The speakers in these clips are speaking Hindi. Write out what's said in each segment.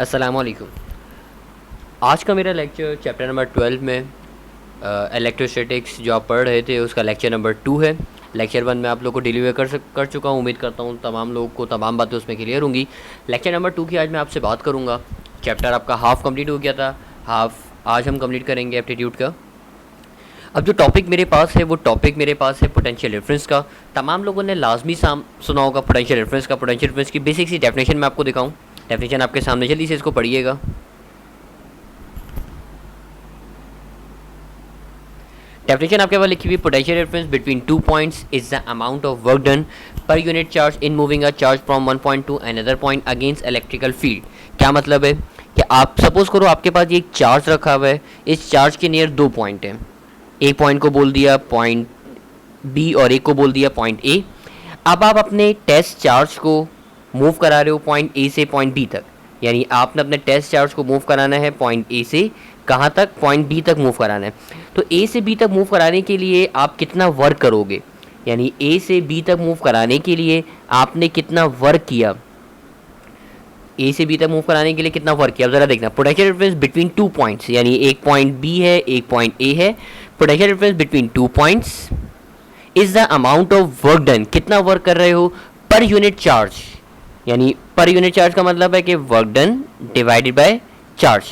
अस्सलामुअलैकुम। आज का मेरा लेक्चर चैप्टर नंबर 12 में इलेक्ट्रोस्टैटिक्स जो आप पढ़ रहे थे उसका लेक्चर नंबर 2 है। लेक्चर 1 में आप लोग को डिलीवर कर चुका हूँ। उम्मीद करता हूँ तमाम लोगों को तमाम बातें उसमें क्लियर होंगी। लेक्चर नंबर 2 की आज मैं आपसे बात करूँगा। चैप्टर आपका हाफ कंप्लीट हो गया था, हाफ आज हम कंप्लीट करेंगे एप्टीट्यूड का। अब जो टॉपिक मेरे पास है वो टॉपिक मेरे पास है पोटेंशियल डिफरेंस का। तमाम लोगों ने लाजमी सुना होगा पोटेंशियल डिफरेंस का। पोटेंशियल डिफरेंस की बेसिक सी डेफिनेशन मैं आपको दिखाऊँ। डेफिनेशन आपके सामने, जल्दी से इसको पढ़िएगा। डेफिनेशन आपके पास लिखी हुई, potential difference between two points is the amount of work done per unit charge in moving a charge from one point two another point against electrical field. क्या मतलब है कि आप सपोज करो आपके पास ये एक चार्ज रखा हुआ है, इस चार्ज के नियर दो पॉइंट हैं। एक पॉइंट को बोल दिया पॉइंट बी और एक को बोल दिया पॉइंट ए। अब आप अपने टेस्ट चार्ज को मूव करा रहे हो पॉइंट ए से पॉइंट बी तक, यानी आपने अपने टेस्ट चार्ज को मूव कराना है पॉइंट ए से कहाँ तक, पॉइंट बी तक मूव कराना है। तो ए से बी तक मूव कराने के लिए आप कितना वर्क करोगे, यानी ए से बी तक मूव कराने के लिए आपने कितना वर्क किया, ए से बी तक मूव कराने के लिए कितना वर्क किया। अब जरा देखना, potential difference between two points, यानी एक पॉइंट बी है एक पॉइंट ए है। Potential difference between two points is the amount of work done, कितना वर्क कर रहे हो पर यूनिट चार्ज, यानी पर यूनिट चार्ज का मतलब है कि work done divided by charge.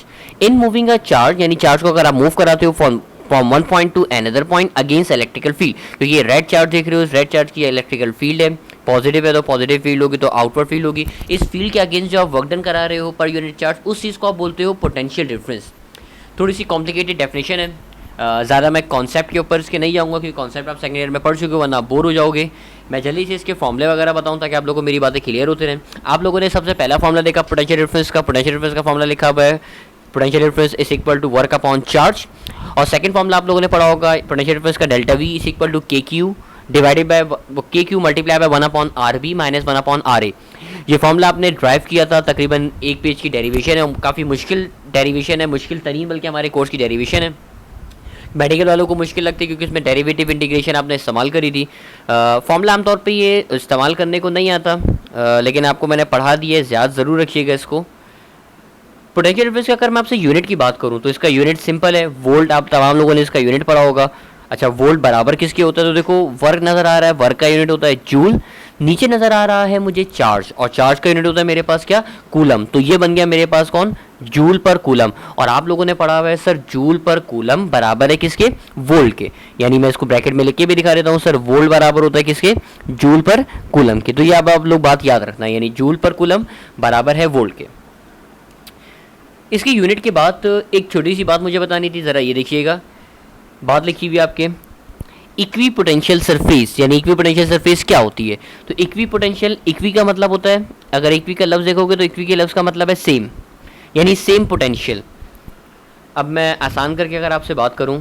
In moving a charge, यानी चार्ज को अगर आप मूव कराते हो from one point two another point against electrical field, तो ये रेड चार्ज देख रहे हो, इस रेड चार्ज की इलेक्ट्रिकल फील्ड है। पॉजिटिव है तो पॉजिटिव फील्ड होगी, तो आउटवर्ड फील्ड होगी। इस फील्ड के अगेंस्ट जो आप वर्क डन करा रहे हो पर यूनिट चार्ज, उस चीज़ को आप बोलते हो पोटेंशियल डिफरेंस। थोड़ी सी कॉम्प्लिकेटेड डेफिनेशन है, ज़्यादा मैं कॉन्सेप्ट के ऊपर इसके नहीं जाऊँगा क्योंकि कॉन्सेप्ट आप सेकंड ईयर में पढ़ चुके हो, वरना आप बोर हो जाओगे। मैं जल्दी से इसके फॉर्मूले वगैरह बताऊँ ताकि आप लोगों को मेरी बातें क्लियर होते रहें। आप लोगों ने सबसे पहला फॉर्मूला देखा पोटेंशियल डिफरेंस का। पोटेंशियल डिफरेंस का फॉर्मूला लिखा हुआ है, potential difference is equal to work upon charge. और सेकंड फॉर्मूला आप लोगों ने पढ़ा होगा, पोटेंशियल डिफरेंस का delta V is equal to K Q divided by K Q multiply by one upon R B minus one upon R A. ये फॉर्मूला आपने ड्राइव किया था, तकरीबन एक पेज की डेरिवेशन है, काफ़ी मुश्किल डेरिवेशन है, मुश्किल तरीन बल्कि हमारे कोर्स की डेरिवेशन है। मेडिकल वालों को मुश्किल लगती है क्योंकि इसमें डेरिवेटिव इंटीग्रेशन आपने इस्तेमाल करी थी। फॉर्मूला आमतौर पे ये इस्तेमाल करने को नहीं आता, लेकिन आपको मैंने पढ़ा दिया है, याद ज़रूर रखिएगा इसको। पोटेंशियल डिफरेंस का अगर मैं आपसे यूनिट की बात करूं तो इसका यूनिट सिंपल है, वोल्ट। आप तमाम लोगों ने इसका यूनिट पढ़ा होगा। अच्छा, वोल्ट बराबर किसके होता है, तो देखो वर्क नज़र आ रहा है, वर्क का यूनिट होता है जूल। नीचे नज़र आ रहा है मुझे चार्ज, और चार्ज का यूनिट होता है मेरे पास क्या, कूलम। तो ये बन गया मेरे पास कौन, जूल पर कूलम। और आप लोगों ने पढ़ा हुआ है सर जूल पर कूलम बराबर है किसके, वोल्ट के। यानी मैं इसको ब्रैकेट में लिख के भी दिखा देता हूँ, सर वोल्ट बराबर होता है किसके, जूल पर कूलम के। तो ये अब आप लोग बात याद रखना, यानी जूल पर कूलम बराबर है वोल्ट के। इसकी यूनिट के बाद एक छोटी सी बात मुझे बतानी थी, ज़रा ये देखिएगा। बात लिखी हुई आपके इक्वी पोटेंशियल सरफेस, यानी इक्वी पोटेंशियल सरफेस क्या होती है। तो इक्वी पोटेंशियल, इक्वी का मतलब होता है, अगर इक्वी का लफ्ज़ देखोगे तो इक्वी के लफ्ज़ का मतलब है सेम, यानी सेम पोटेंशियल। अब मैं आसान करके अगर आपसे बात करूं,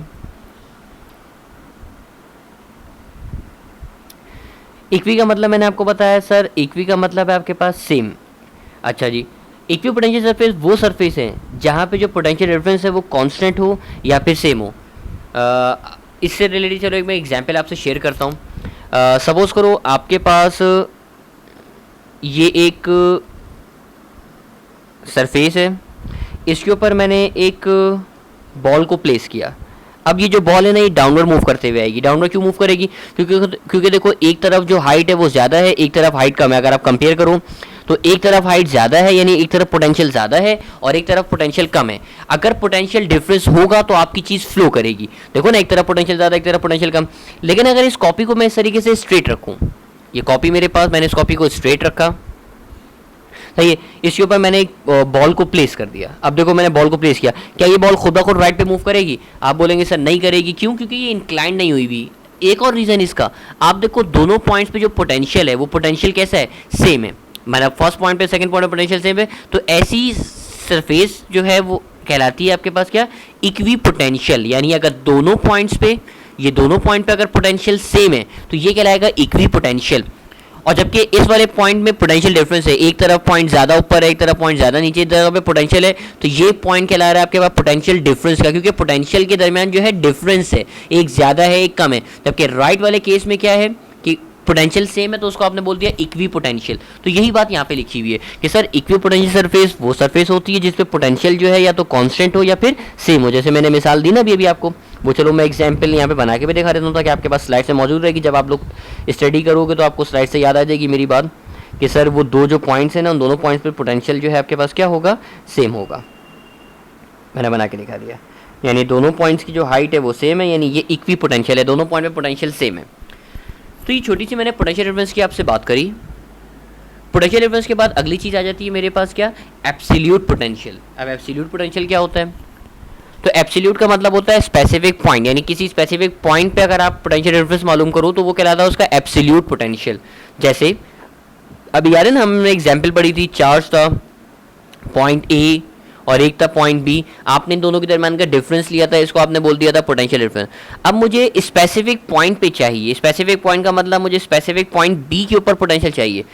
इक्वी का मतलब मैंने आपको बताया सर, इक्वी का मतलब है आपके पास सेम। अच्छा जी, इक्वी पोटेंशियल सरफेस वो सरफेस है जहाँ पे जो पोटेंशियल डिफरेंस है वो कांस्टेंट हो या फिर सेम हो। इससे रिलेटेड चलो एक मैं एग्जांपल आपसे शेयर करता हूँ। सपोज करो आपके पास ये एक सरफेस है, इसके ऊपर मैंने एक बॉल को प्लेस किया। अब ये जो बॉल है ना, ये डाउनवर्ड मूव करते हुए आएगी। डाउनवर्ड क्यों मूव करेगी, क्योंकि देखो एक तरफ जो हाइट है वो ज़्यादा है, एक तरफ हाइट कम है। अगर आप कंपेयर करो तो एक तरफ हाइट ज़्यादा है, यानी एक तरफ पोटेंशियल ज़्यादा है और एक तरफ पोटेंशियल कम है। अगर पोटेंशियल डिफरेंस होगा तो आपकी चीज़ फ्लो करेगी। देखो ना, एक तरफ पोटेंशियल ज़्यादा, एक तरफ पोटेंशियल कम। लेकिन अगर इस कॉपी को मैं इस तरीके से स्ट्रेट रखूँ, ये कॉपी मेरे पास, मैंने इस कॉपी को स्ट्रेट रखा, सही है, इसके ऊपर मैंने एक बॉल को प्लेस कर दिया। अब देखो मैंने बॉल को प्लेस किया, क्या ये बॉल खुद ब खुद राइट पे मूव करेगी? आप बोलेंगे सर नहीं करेगी, क्यों? क्योंकि ये इंक्लाइन नहीं हुई भी। एक और रीज़न इसका, आप देखो दोनों पॉइंट्स पे जो पोटेंशियल है वो पोटेंशियल कैसा है, सेम है। मतलब फर्स्ट पॉइंट पे सेकंड पॉइंट पे पोटेंशियल सेम है, तो ऐसी सरफेस जो है वो कहलाती है आपके पास क्या, इक्वी पोटेंशियल। यानी अगर दोनों पॉइंट्स पे, ये दोनों पॉइंट पे अगर पोटेंशियल सेम है तो ये कहलाएगा इक्वी पोटेंशियल। और जबकि इस वाले पॉइंट में पोटेंशियल डिफरेंस है, एक तरफ पॉइंट ज़्यादा ऊपर है, एक तरफ पॉइंट ज़्यादा नीचे, एक तरफ पे पोटेंशियल है, तो ये पॉइंट कहला रहा है आपके पास पोटेंशियल डिफरेंस का, क्योंकि पोटेंशियल के दरमियान जो है डिफरेंस है, एक ज़्यादा है एक कम है। जबकि राइट वाले केस में क्या है कि पोटेंशियल सेम है तो उसको आपने बोल दिया इक्वी पोटेंशियल। तो यही बात यहाँ पे लिखी हुई है कि सर इक्वी पोटेंशियल सरफेस वो सरफेस होती है जिसपे पोटेंशियल जो है या तो कांस्टेंट हो या फिर सेम हो। जैसे मैंने मिसाल दी ना अभी आपको, वो चलो मैं एग्जाम्पल यहाँ पे बना के भी दिखा देता हूँ ताकि आपके पास स्लाइड से मौजूद रहेगी। जब आप लोग स्टडी करोगे तो आपको स्लाइड से याद आ जाएगी मेरी बात कि सर वो दो जो पॉइंट्स हैं ना उन दोनों पॉइंट्स पर पोटेंशियल जो है आपके पास क्या होगा, सेम होगा। मैंने बना के दिखा दिया, यानी दोनों पॉइंट्स की जो हाइट है वो सेम है, यानी ये इक्वी पोटेंशियल है, दोनों पॉइंट में पोटेंशियल सेम है। तो ये छोटी सी मैंने पोटेंशियल डिफरेंस की आपसे बात करी। पोटेंशियल डिफरेंस के बाद अगली चीज़ आ जाती है मेरे पास क्या, एब्सोल्यूट पोटेंशियल। अब एब्सोल्यूट पोटेंशियल क्या होता है, तो एब्सोल्यूट का मतलब होता है स्पेसिफिक पॉइंट, यानी किसी स्पेसिफिक पॉइंट पे अगर आप पोटेंशियल डिफरेंस मालूम करो तो वो कहलाता है उसका एब्सोल्यूट पोटेंशियल। जैसे अभी याद है ना हमने एग्जाम्पल पढ़ी थी, चार्ज था पॉइंट ए और एक था पॉइंट बी, आपने इन दोनों के दरमियान का डिफरेंस लिया था, इसको आपने बोल दिया था पोटेंशियल डिफरेंस। अब मुझे स्पेसिफिक पॉइंट पे चाहिए, स्पेसिफिक पॉइंट का मतलब मुझे स्पेसिफिक पॉइंट बी के ऊपर पोटेंशियल चाहिए।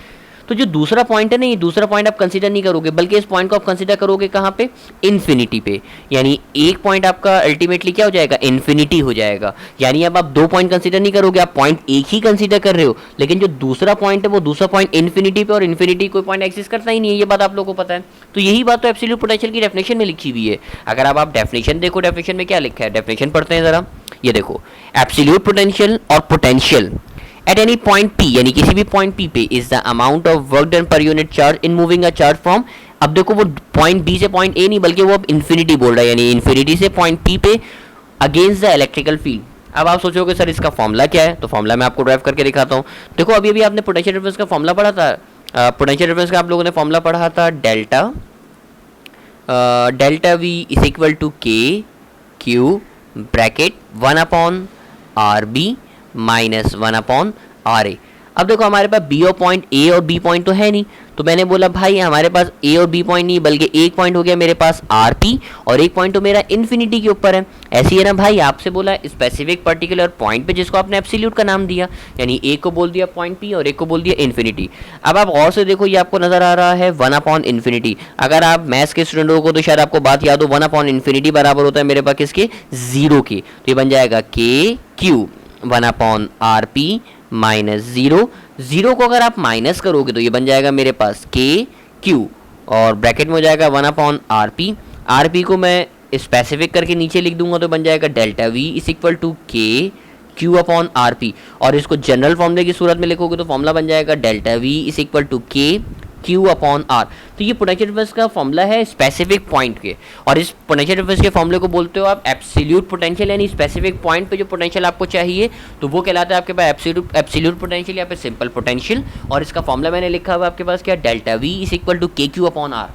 तो जो दूसरा पॉइंट है ना, ये दूसरा पॉइंट आप कंसीडर नहीं करोगे, बल्कि इस पॉइंट को आप कंसीडर करोगे कहाँ पे, इन्फिनिटी पे। यानी एक पॉइंट आपका अल्टीमेटली क्या हो जाएगा, इन्फिनिटी हो जाएगा। यानी अब आप दो पॉइंट कंसीडर नहीं करोगे, आप पॉइंट एक ही कंसीडर कर रहे हो, लेकिन जो दूसरा पॉइंट है वो दूसरा पॉइंट इन्फिनिटी पे, और इन्फिनिटी कोई पॉइंट एक्सिस्ट करता ही नहीं है, ये बात आप लोगों को पता है। तो यही बात तो एब्सोल्यूट पोटेंशियल की डेफिनेशन में लिखी हुई है। अगर आप डेफिनेशन देखो, डेफिनेशन में क्या लिखा है, डेफिनेशन पढ़ते हैं जरा, ये देखो, एब्सोल्यूट पोटेंशियल और potential at any point P, यानी किसी भी पॉइंट P पे is the amount of work done per unit charge in moving a charge from, अब देखो वो पॉइंट B से पॉइंट A नहीं बल्कि वो अब इन्फिनिटी बोल रहा है, यानी इन्फिनिटी से पॉइंट P पे अगेंस्ट द इलेक्ट्रिकल फील्ड। अब आप सोचोगे सर इसका फॉर्मूला क्या है, तो फॉर्मूला मैं आपको ड्राइव करके दिखाता हूँ। देखो अभी अभी आपने पोटेंशियल डिफरेंस का फॉर्मूला पढ़ा था, पोटेंशियल डिफरेंस का आप लोगों ने फॉर्मूला पढ़ा था, delta V is equal to K Q bracket 1/RB minus 1/RA। अब देखो हमारे पास बी और पॉइंट ए और बी पॉइंट तो है नहीं, तो मैंने बोला भाई हमारे पास ए और बी पॉइंट नहीं बल्कि एक पॉइंट हो गया मेरे पास आर पी, और एक पॉइंट तो मेरा इन्फिनिटी के ऊपर है। ऐसी है ना भाई, आपसे बोला स्पेसिफिक पर्टिकुलर पॉइंट पे जिसको आपने एब्सोल्यूट का नाम दिया, यानी एक को बोल दिया पॉइंट पी और एक को बोल दिया इन्फिनिटी। अब आप और से देखो, ये आपको नजर आ रहा है 1/इन्फिनिटी। अगर आप मैथ्स के स्टूडेंट हो तो शायद आपको बात याद हो, 1/इन्फिनिटी बराबर होता है मेरे पास किसके, जीरो के। तो ये बन जाएगा के Q 1/RP minus zero. Zero को अगर आप माइनस करोगे तो ये बन जाएगा मेरे पास के क्यू, और ब्रैकेट में हो जाएगा 1/RP। आरपी को मैं स्पेसिफिक करके नीचे लिख दूंगा तो बन जाएगा delta V is equal to K Q/RP, और इसको जनरल फॉर्मूले की सूरत में लिखोगे तो फॉर्मूला बन जाएगा delta V is equal to K Q/R। तो ये पोटेंशियल डिफरेंस का फॉर्मूला है स्पेसिफिक पॉइंट के, और इस पोटेंशियल डिफरेंस के फॉर्मूले को बोलते हो आप एब्सोल्यूट पोटेंशियल, यानी स्पेसिफिक पॉइंट पे जो पोटेंशियल आपको चाहिए तो वो कहलाता है आपके पास एब्सोल्यूट पोटेंशियल या फिर सिंपल पोटेंशियल। और इसका फॉर्मूला मैंने लिखा हुआ आपके पास क्या, delta V is equal to K Q/R।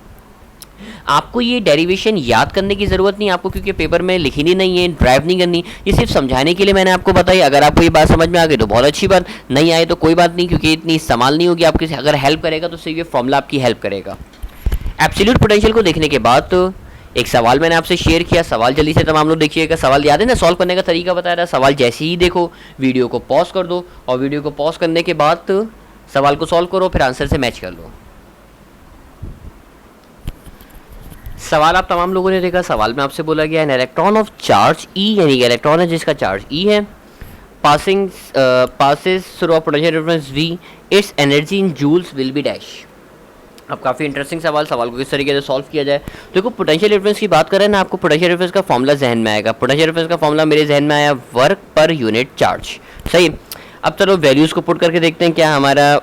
आपको ये डेरिवेशन याद करने की ज़रूरत नहीं आपको, क्योंकि पेपर में लिखनी नहीं है, ड्राइव नहीं करनी, ये सिर्फ समझाने के लिए मैंने आपको बताई। अगर आपको ये बात समझ में आ गई तो बहुत अच्छी बात, नहीं आए तो कोई बात नहीं, क्योंकि इतनी इस्तेमाल नहीं होगी आपके। अगर हेल्प करेगा तो सिर्फ ये फॉर्मूला आपकी हेल्प करेगा। एब्सोल्यूट पोटेंशियल को देखने के बाद तो एक सवाल मैंने आपसे शेयर किया, सवाल जल्दी से तमाम लोग देखिएगा। सवाल याद है ना, सॉल्व करने का तरीका बताया था। सवाल जैसे ही देखो वीडियो को पॉज कर दो, और वीडियो को पॉज करने के बाद तो सवाल को सॉल्व करो, फिर आंसर से मैच कर लो। सवाल आप तमाम लोगों ने देखा। सवाल में आपसे बोला गया है इलेक्ट्रॉन ऑफ चार्ज ई, यानी कि इलेक्ट्रॉन है जिसका चार्ज ई है, passes through a potential difference V, its energy in joules will be dash. अब काफ़ी इंटरेस्टिंग सवाल को किस तरीके से सॉल्व किया जाए। देखो पोटेंशियल डिफरेंस की बात करें ना, आपको पोटेंशियल डिफरेंस का फॉर्मूला जहन में आएगा। पोटेंशियल डिफरेंस का फॉर्मूला मेरे जहन में आया, वर्क पर यूनिट चार्ज। सही, अब चलो वैल्यूज़ को पुट करके देखते हैं क्या हमारा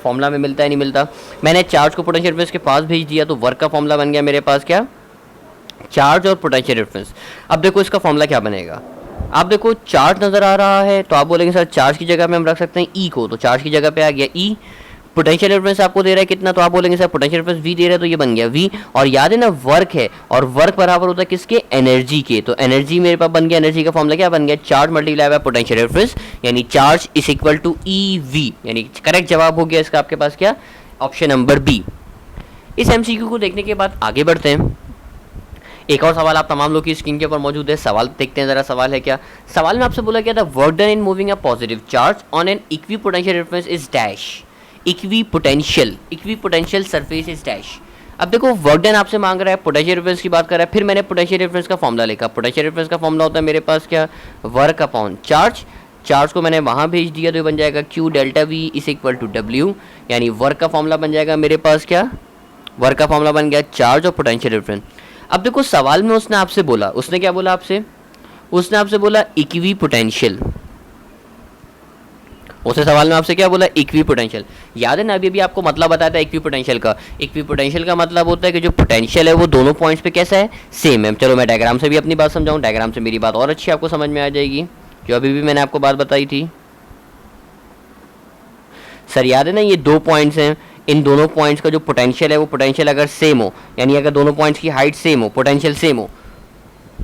फॉर्मूला में मिलता है नहीं मिलता। मैंने चार्ज को पोटेंशियल डिफरेंस के पास भेज दिया तो वर्क का फॉर्मूला बन गया मेरे पास क्या, चार्ज और पोटेंशियल डिफरेंस। अब देखो इसका फॉर्मूला क्या बनेगा। आप देखो चार्ज नज़र आ रहा है तो आप बोलेंगे सर चार्ज की जगह पे हम रख सकते हैं ई को, तो चार्ज की जगह पे आ गया ई। पोटेंशियल डिफरेंस आपको दे रहा है कितना, तो आप बोलेंगे सर पोटेंशियल डिफरेंस वी दे रहा है तो ये बन गया वी। और याद है ना वर्क है, और वर्क बराबर होता है किसके, एनर्जी के। तो एनर्जी मेरे पास बन गया, एनर्जी का फॉर्मूला क्या बन गया, charge multiply by potential difference, यानी charge is equal to E V. यानी करेक्ट जवाब हो गया इसका आपके पास क्या, ऑप्शन नंबर बी। इस एमसीक्यू को देखने के बाद आगे बढ़ते हैं। एक और सवाल आप तमाम लोग की स्क्रीन के ऊपर मौजूद है। सवाल देखते हैं जरा, सवाल है क्या। सवाल में आपसे बोला गया था work done in moving a positive charge on an equi potential difference is dash. Equi potential surface is dash. अब देखो वर्क डन आपसे मांग रहा है, पोटेंशियल डिफरेंस की बात कर रहा है, फिर मैंने पोटेंशियल डिफरेंस का फॉर्मूला लिखा। पोटेंशियल डिफरेंस का फॉर्मूला होता है मेरे पास क्या, वर्क अपॉन चार्ज। चार्ज को मैंने वहाँ भेज दिया, तो ये बन जाएगा Q delta V is equal to W, यानी वर्क का फॉर्मूला बन जाएगा मेरे पास क्या, वर्क का फॉर्मूला बन गया चार्ज और पोटेंशियल डिफरेंस। अब देखो सवाल में उसने आपसे बोला, उसने क्या बोला आपसे, उसने आपसे बोला इक्वी पोटेंशियल, उसने सवाल में आपसे क्या बोला, इक्वी पोटेंशियल। याद है ना, अभी अभी आपको मतलब बताया था इक्वी पोटेंशियल का। इक्वी पोटेंशियल का मतलब होता है कि जो पोटेंशियल है वो दोनों पॉइंट्स पे कैसा है, सेम है। चलो मैं डायग्राम से भी अपनी बात समझाऊं, डायग्राम से मेरी बात और अच्छी आपको समझ में आ जाएगी, जो अभी भी मैंने आपको बात बताई थी। सर याद है ना, ये दो पॉइंट्स हैं, इन दोनों पॉइंट्स का जो पोटेंशियल है वो पोटेंशियल अगर सेम हो, यानी अगर दोनों पॉइंट्स की हाइट सेम हो, पोटेंशियल सेम हो,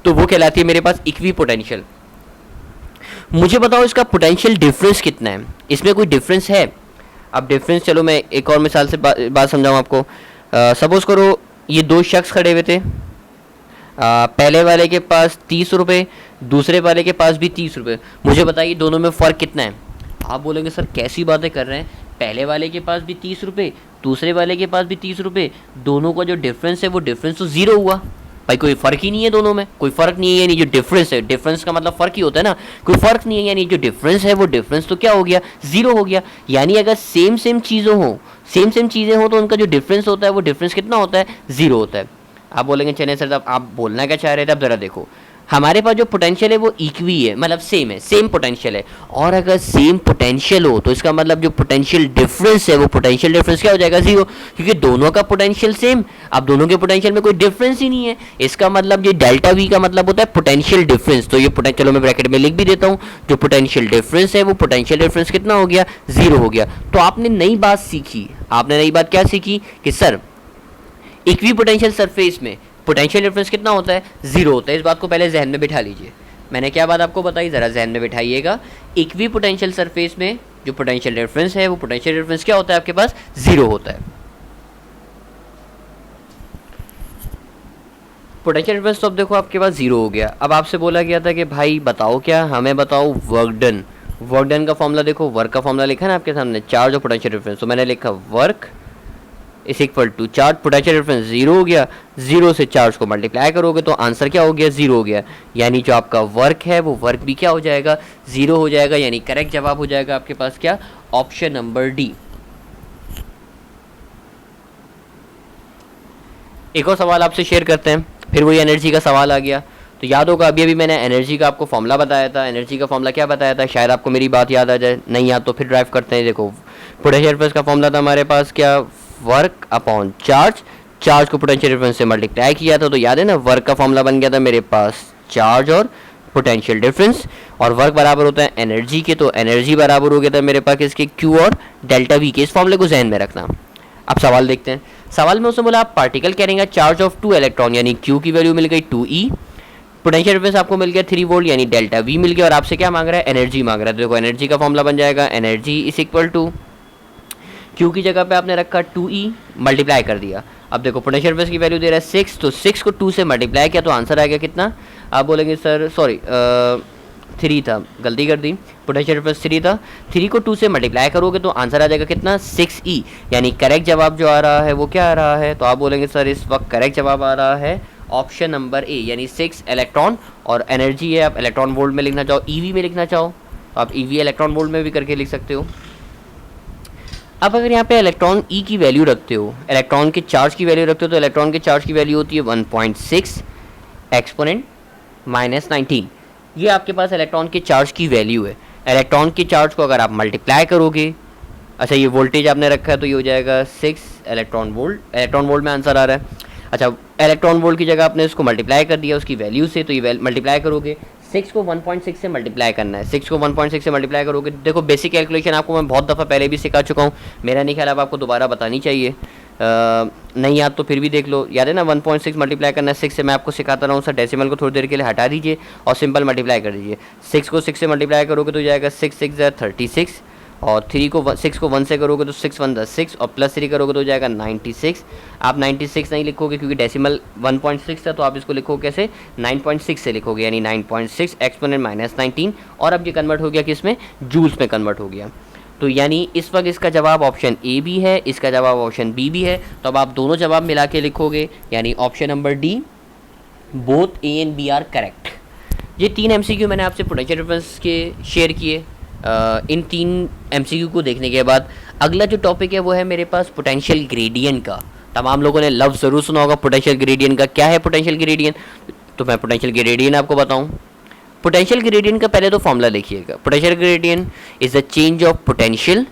तो वो कहलाती है मेरे पास इक्वी पोटेंशियल। मुझे बताओ इसका पोटेंशियल डिफरेंस कितना है, इसमें कोई डिफरेंस है। अब डिफरेंस, चलो मैं एक और मिसाल से बात समझाऊँ आपको। सपोज करो ये दो शख्स खड़े हुए थे, पहले वाले के पास 30 रुपये, दूसरे वाले के पास भी 30 रुपये। मुझे बताइए दोनों में फ़र्क कितना है। आप बोलेंगे सर कैसी बातें कर रहे हैं, पहले वाले के पास भी 30 रुपये, दूसरे वाले के पास भी 30 रुपये, दोनों का जो डिफरेंस है वो डिफरेंस तो ज़ीरो हुआ। भाई कोई फ़र्क ही नहीं है दोनों में, कोई फ़र्क नहीं है, यानी जो डिफरेंस है, डिफरेंस का मतलब फ़र्क ही होता है ना, कोई फ़र्क नहीं है, यानी जो डिफरेंस है वो डिफरेंस तो क्या हो गया, ज़ीरो हो गया। यानी अगर सेम सेम चीज़ें हो, सेम सेम चीज़ें हो, तो उनका जो डिफरेंस होता है वो डिफरेंस कितना होता है, ज़ीरो होता है। आप बोलेंगे चलिए सर अब आप बोलना क्या चाह रहे थे, अब ज़रा देखो हमारे पास जो पोटेंशियल है वो इक्वी है, मतलब सेम है, सेम पोटेंशियल है। और अगर सेम पोटेंशियल हो तो इसका मतलब जो पोटेंशियल डिफरेंस है वो पोटेंशियल डिफरेंस क्या हो जाएगा, जीरो, क्योंकि दोनों का पोटेंशियल सेम। अब दोनों के पोटेंशियल में कोई डिफरेंस ही नहीं है, इसका मतलब ये डेल्टा वी का मतलब होता है पोटेंशियल डिफरेंस। तो ये चलो मैं ब्रैकेट में लिख भी देता हूँ, जो पोटेंशियल डिफरेंस है वो पोटेंशियल डिफरेंस कितना हो गया, जीरो हो गया। तो आपने नई बात सीखी, आपने नई बात क्या सीखी कि सर इक्वी पोटेंशियल सरफेस में पोटेंशियल डिफरेंस कितना होता है, जीरो होता है। इस बात को पहले जहन में बिठा लीजिए, मैंने क्या बात आपको बताई, ज़रा जहन में बिठाइएगा। इक्वी पोटेंशियल सरफेस में जो पोटेंशियल डिफरेंस है वो पोटेंशियल डिफरेंस क्या होता है, आपके पास जीरो होता है। पोटेंशियल डिफरेंस तो अब देखो आपके पास जीरो हो गया। अब आपसे बोला गया था कि भाई बताओ, क्या हमें बताओ वर्क डन। वर्क डन का फॉर्मूला देखो, वर्क का फॉर्मूला लिखा है ना आपके सामने, चार्ज और पोटेंशियल डिफरेंस। तो मैंने लिखा work is equal to charge, potential difference zero हो गया, जीरो से चार्ज को मल्टीप्लाई करोगे तो आंसर क्या हो गया, जीरो हो गया। यानी जो आपका वर्क है वो वर्क भी क्या हो जाएगा, जीरो हो जाएगा। यानी करेक्ट जवाब हो जाएगा आपके पास क्या, ऑप्शन नंबर डी। एक और सवाल आपसे शेयर करते हैं, फिर वही एनर्जी का सवाल आ गया। तो याद होगा अभी अभी मैंने एनर्जी का आपको फॉर्मूला बताया था। एनर्जी का फॉर्मूला क्या बताया था, शायद आपको मेरी बात याद आ जाए, नहीं याद तो फिर ड्राइव करते हैं। देखो पोटेंशियल डिफरेंस का फॉर्मूला था हमारे पास क्या, वर्क अपॉन चार्ज, चार्ज को पोटेंशियल डिफरेंस से मल्टीप्लाई किया था। तो याद है ना, वर्क का फॉर्मूला बन गया था मेरे पास चार्ज और पोटेंशियल डिफरेंस, और वर्क बराबर होता है एनर्जी के, तो एनर्जी बराबर हो गया था मेरे पास किसके, क्यू और डेल्टा वी के। इस फॉर्मूले को जहन में रखना। अब सवाल देखते हैं। सवाल में उसने बोला particle carrying a charge of 2 electron, यानी क्यू की वैल्यू मिल गई 2e, पोटेंशियल डिफरेंस आपको मिल गया 3 वोल्ट, यानी डेल्टा वी मिल गया, और आपसे क्या मांग रहा है, एनर्जी मांग रहा है। तो देखो एनर्जी का फॉर्मूला बन जाएगा, energy is equal to Q की जगह पे आपने रखा 2e, मल्टीप्लाई कर दिया। अब देखो पोटेंशियल डिफरेंस की वैल्यू दे रहा है 6, तो 6 को 2 से मल्टीप्लाई किया तो आंसर आ गया कितना। आप बोलेंगे सर सॉरी 3 था, गलती कर दी, पोटेंशियल डिफरेंस 3 था, 3 को 2 से मल्टीप्लाई करोगे तो आंसर आ जाएगा कितना, 6e। यानी करेक्ट जवाब जो आ रहा है वो क्या आ रहा है, तो आप बोलेंगे सर इस वक्त करेक्ट जवाब आ रहा है ऑप्शन नंबर ए, यानी 6 इलेक्ट्रॉन। और एनर्जी है, आप इलेक्ट्रॉन वोल्ट में लिखना चाहो, ईवी में लिखना चाहो तो आप ईवी इलेक्ट्रॉन वोल्ट में भी करके लिख सकते हो। अब अगर यहाँ पे इलेक्ट्रॉन ई की वैल्यू रखते हो, इलेक्ट्रॉन के चार्ज की वैल्यू रखते हो, तो इलेक्ट्रॉन के चार्ज की वैल्यू होती है 1.6 एक्सपोनेंट -19। ये आपके पास इलेक्ट्रॉन के चार्ज की वैल्यू है। इलेक्ट्रॉन के चार्ज को अगर आप मल्टीप्लाई करोगे, अच्छा ये वोल्टेज आपने रखा है तो ये हो जाएगा 6 इलेक्ट्रॉन वोल्ट, इलेक्ट्रॉन वोल्ट में आंसर आ रहा है। अच्छा इलेक्ट्रॉन वोल्ट की जगह आपने इसको मल्टीप्लाई कर दिया उसकी वैल्यू से, तो ये मल्टीप्लाई करोगे, 6 को 1.6 से मल्टीप्लाई करना है, 6 को 1.6 से मल्टीप्लाई करोगे। देखो बेसिक कैलकुलेशन आपको मैं बहुत दफ़ा पहले भी सिखा चुका हूँ, मेरा नहीं ख्याल अब आपको दोबारा बतानी चाहिए। नहीं याद तो फिर भी देख लो, याद है ना 1.6 मल्टीप्लाई करना है 6 से। मैं आपको सिखाता रहा हूँ सर, डेसिमल को थोड़ी देर के लिए हटा दीजिए और सिंपल मल्टीप्लाई कर दीजिए। 6 को 6 से मल्टीप्लाई करोगे तो जाएगा 6 6 36, और 6 को 1 से करोगे तो 6 1 6, और +3 करोगे तो जाएगा 96। आप 96 नहीं लिखोगे क्योंकि डेसिमल 1.6 था, तो आप इसको लिखोगे कैसे, 9.6 से लिखोगे, यानी 9.6 एक्सपोनेंट -19। और अब ये कन्वर्ट हो गया किसमें, जूल्स में कन्वर्ट हो गया। तो यानी इस वक्त इसका जवाब ऑप्शन ए भी है, इसका जवाब ऑप्शन बी भी है। तो अब आप दोनों जवाब मिला के लिखोगे, यानी option number D, both A and B are correct. ये 3 एमसीक्यू मैंने आपसे पोटेंशियल डिफरेंस के शेयर किए। इन 3 एमसीक्यू को देखने के बाद अगला जो टॉपिक है वो है मेरे पास पोटेंशियल ग्रेडियंट का। तमाम लोगों ने लफ्ज़ ज़रूर सुना होगा पोटेंशियल ग्रेडियंट का। क्या है पोटेंशियल ग्रेडियंट? तो मैं पोटेंशियल ग्रेडियंट आपको बताऊं। पोटेंशियल ग्रेडियंट का पहले तो फॉर्मूला देखिएगा। Potential gradient is the change of potential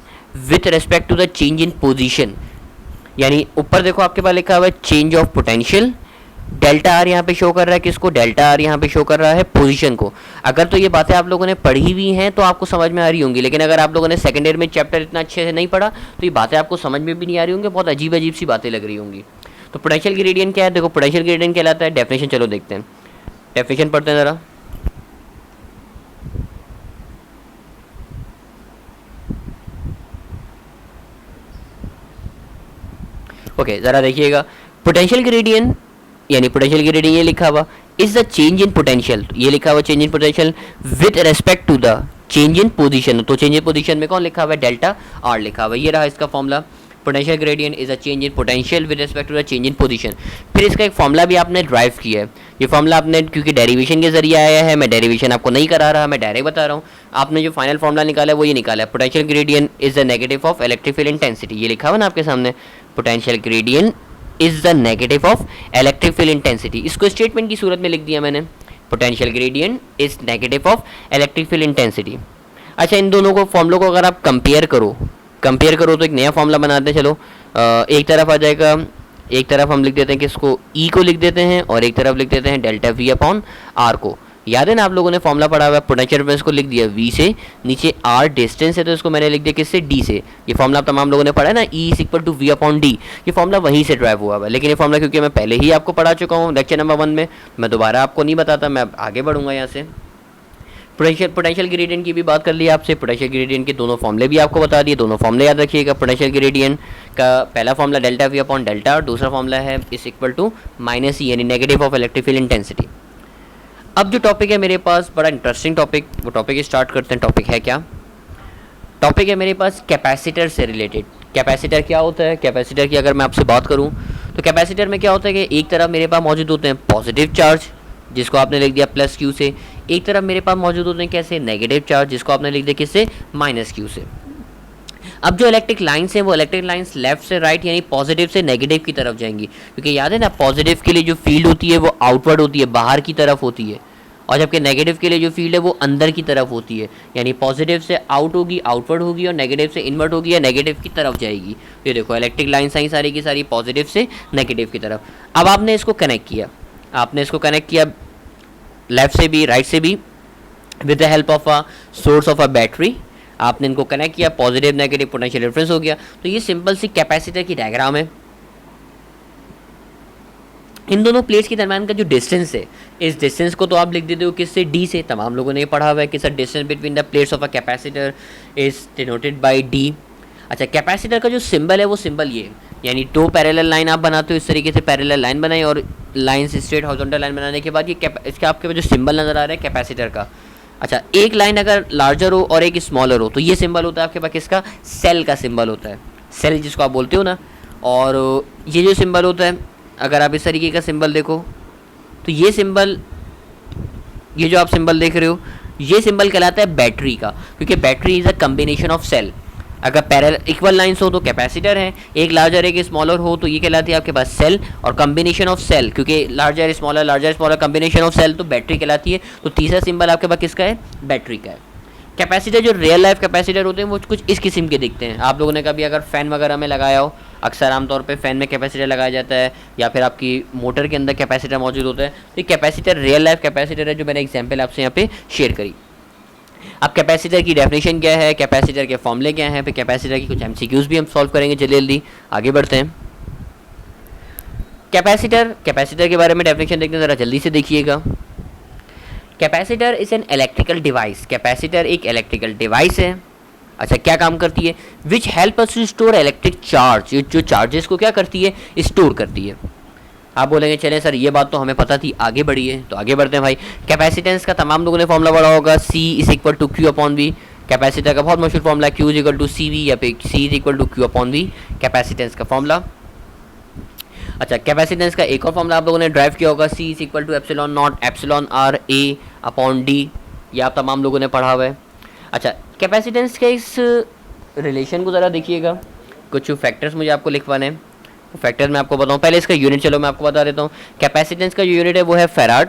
with respect to the change in position. यानी ऊपर देखो आपके पास लिखा हुआ है change of potential, delta R यहाँ पे शो कर रहा है किसको? डेल्टा आर यहाँ पे शो कर रहा है पोजीशन को। अगर तो ये बातें आप लोगों ने पढ़ी हुई हैं तो आपको समझ में आ रही होंगी, लेकिन अगर आप लोगों ने सेकेंड ईयर में चैप्टर इतना अच्छे से नहीं पढ़ा तो ये बातें आपको समझ में भी नहीं आ रही होंगी, बहुत अजीब अजीब सी बातें लग रही होंगी। तो पोटेंशियल ग्रेडियंट क्या है? देखो पोटेंशियल ग्रेडियंट कहलाता है, डेफिनेशन चलो देखते हैं, डेफिनेशन पढ़ते हैं ज़रा। ओके ज़रा देखिएगा, पोटेंशियल ग्रेडियंट यानी पोटेंशियल ग्रेडियंट ये लिखा हुआ is the change in potential, ये लिखा हुआ change in potential with respect to the change in position. तो चेंज इन पोजीशन में कौन लिखा हुआ है? डेल्टा आर लिखा हुआ है। ये रहा इसका formula, potential gradient is a change in potential with respect to the change in position. फिर इसका एक फॉर्मूला भी आपने ड्राइव किया है। ये फॉर्मूला आपने क्योंकि डेरिवेशन के जरिए आया है, मैं डेरिवेशन आपको नहीं करा रहा, मैं डायरेक्ट बता रहा हूँ। आपने जो फाइनल फॉर्मूला निकाला है वो ये निकाला है, potential gradient is the negative of electric field intensity. ये लिखा हुआ ना आपके सामने, potential gradient is the negative of electric field intensity. इसको स्टेटमेंट की सूरत में लिख दिया मैंने, potential gradient is negative of electric field intensity. अच्छा, इन दोनों को फॉर्मूलों को अगर आप कंपेयर करो तो एक नया फॉर्मूला बनाते हैं। चलो एक तरफ आ जाएगा, एक तरफ हम लिख देते हैं कि इसको ई को लिख देते हैं और एक तरफ लिख देते हैं डेल्टा वी अपॉन आर को। याद है ना आप लोगों ने फॉर्मूला पढ़ा हुआ है, पोटेंशियल डिफरेंस को लिख दिया वी से, नीचे आर डिस्टेंस है तो इसको मैंने लिख दिया किससे? डी से। ये फॉर्मूला तमाम लोगों ने पढ़ा है ना, E is equal to V upon D. ये फॉर्मूला वहीं से ड्राइव हुआ है, लेकिन ये फॉर्मूला क्योंकि मैं पहले ही आपको पढ़ा चुका हूँ लेक्चर नंबर 1 में, मैं दोबारा आपको नहीं बताता, मैं आगे बढ़ूंगा यहाँ से। पोटेंशियल ग्रेडियंट की भी बात कर ली आपसे, पोटेंशियल ग्रेडियंट के दोनों फॉर्मूले भी आपको बता दिए, दोनों फॉर्मूले याद रखिएगा। पोटेंशियल ग्रेडियंट का पहला formula delta we upon delta और दूसरा फॉर्मूला है इज इक्वल टू माइनस ई यानी negative of electric field intensity. अब जो टॉपिक है मेरे पास बड़ा इंटरेस्टिंग टॉपिक, वो टॉपिक स्टार्ट करते हैं। टॉपिक है क्या? टॉपिक है मेरे पास कैपेसिटर से रिलेटेड। कैपेसिटर क्या होता है? कैपेसिटर की अगर मैं आपसे बात करूं तो कैपेसिटर में क्या होता है कि एक तरफ मेरे पास मौजूद होते हैं पॉजिटिव चार्ज जिसको आपने लिख दिया प्लस क्यू से, एक तरफ मेरे पास मौजूद होते हैं कैसे? नेगेटिव चार्ज जिसको आपने लिख दिया किससे? माइनस क्यू से। अब जो इलेक्ट्रिक लाइन्स हैं वो इलेक्ट्रिक लाइन्स लेफ्ट से राइट यानी पॉजिटिव से नेगेटिव की तरफ जाएंगी, क्योंकि याद है ना पॉजिटिव के लिए जो फील्ड होती है वो आउटवर्ड होती है, बाहर की तरफ होती है, और जबकि नेगेटिव के लिए जो फील्ड है वो अंदर की तरफ होती है, यानी पॉजिटिव से आउट होगी आउटवर्ड होगी और नेगेटिव से इनवर्ड होगी या नेगेटिव की तरफ जाएगी। ये देखो इलेक्ट्रिक लाइन्स आई सारी की सारी पॉजिटिव से नेगेटिव की तरफ। अब आपने इसको कनेक्ट किया, लेफ्ट से भी राइट से भी with the help of a source of a battery. आपने इनको कनेक्ट किया, पॉजिटिव नेगेटिव पोटेंशियल डिफरेंस हो गया। तो ये सिंपल सी कैपेसिटर की डायग्राम है। इन दोनों प्लेट्स के दरम्यान का जो डिस्टेंस है, इस डिस्टेंस को तो आप लिख देते हो किससे? डी से। तमाम लोगों ने पढ़ा हुआ है कि sir distance between the plates of a capacitor is denoted by D. अच्छा, कैपेसिटर का जो सिंबल है वो सिंबल ये, यानी दो पैरेलल लाइन आप बनाते हो इस तरीके से, पैरेलल लाइन बनाई और लाइन से स्ट्रेट हॉरिजॉन्टल लाइन बनाने के बाद ये इसका आपके जो सिंबल नज़र आ रहा है कैपेसिटर का। अच्छा, एक लाइन अगर लार्जर हो और एक स्मॉलर हो तो ये सिंबल होता है आपके पास किसका? सेल का सिंबल होता है, सेल जिसको आप बोलते हो ना। और ये जो सिंबल होता है, अगर आप इस तरीके का सिंबल देखो तो ये सिंबल, ये जो आप सिंबल देख रहे हो ये सिंबल कहलाता है बैटरी का, क्योंकि battery is a combination of cell. अगर पैरेलल इक्वल लाइन्स हो तो कैपेसिटर है, एक लार्जर एक स्मॉलर हो तो ये कहलाती है आपके पास सेल, और कम्बिनेशन ऑफ सेल क्योंकि larger smaller combination of cell तो बैटरी कहलाती है। तो तीसरा सिंबल आपके पास किसका है? बैटरी का है। कैपेसिटर जो रियल लाइफ कैपेसिटर होते हैं वो कुछ इस किस्म के दिखते हैं। आप लोगों ने कभी अगर फ़ैन वगैरह में लगाया हो, अक्सर आमतौर पे फ़ैन में कैपेसिटर लगाया जाता है, या फिर आपकी मोटर के अंदर कैपेसिटर मौजूद होता है। तो कैपेसिटर रियल लाइफ कैपेसिटर है जो मैंने एग्जांपल आपसे यहाँ पे शेयर करी। अब कैपेसिटर की डेफिनेशन क्या है, कैपेसिटर के फॉर्मूले क्या हैं, फिर कैपेसिटर की कुछ एमसीक्यूज भी हम सॉल्व करेंगे। जल्दी आगे बढ़ते हैं। कैपेसिटर के बारे में डेफिनेशन देखते हैं, ज़रा जल्दी से देखिएगा। Capacitor is an electrical device. Capacitor एक इलेक्ट्रिकल डिवाइस है। अच्छा, क्या काम करती है? Which help us to store electric charge. जो चार्जेस को क्या करती है? स्टोर करती है। आप बोलेंगे चलें सर ये बात तो हमें पता थी, आगे बढ़िए। तो आगे बढ़ते हैं भाई। कैपेसिटेंस का तमाम लोगों ने फॉर्मूला पढ़ा होगा, C is equal to Q upon V. Capacitor का बहुत मशहूर formula Q is equal to C V या फिर C is equal to Q upon V, capacitance का फॉर्मूला। अच्छा, कैपेसिटेंस का एक और फॉर्मूला आप लोगों ने ड्राइव किया होगा, C is equal to epsilon not epsilon R A upon D, ये आप तमाम लोगों ने पढ़ा हुआ है। अच्छा, कैपेसिटेंस के इस रिलेशन को ज़रा देखिएगा, कुछ फैक्टर्स मुझे आपको लिखवाने हैं, फैक्टर मैं आपको बताऊँ। पहले इसका यूनिट चलो मैं आपको बता देता हूँ। कैपेसिटेंस का जो यूनिट है वो है फैराड।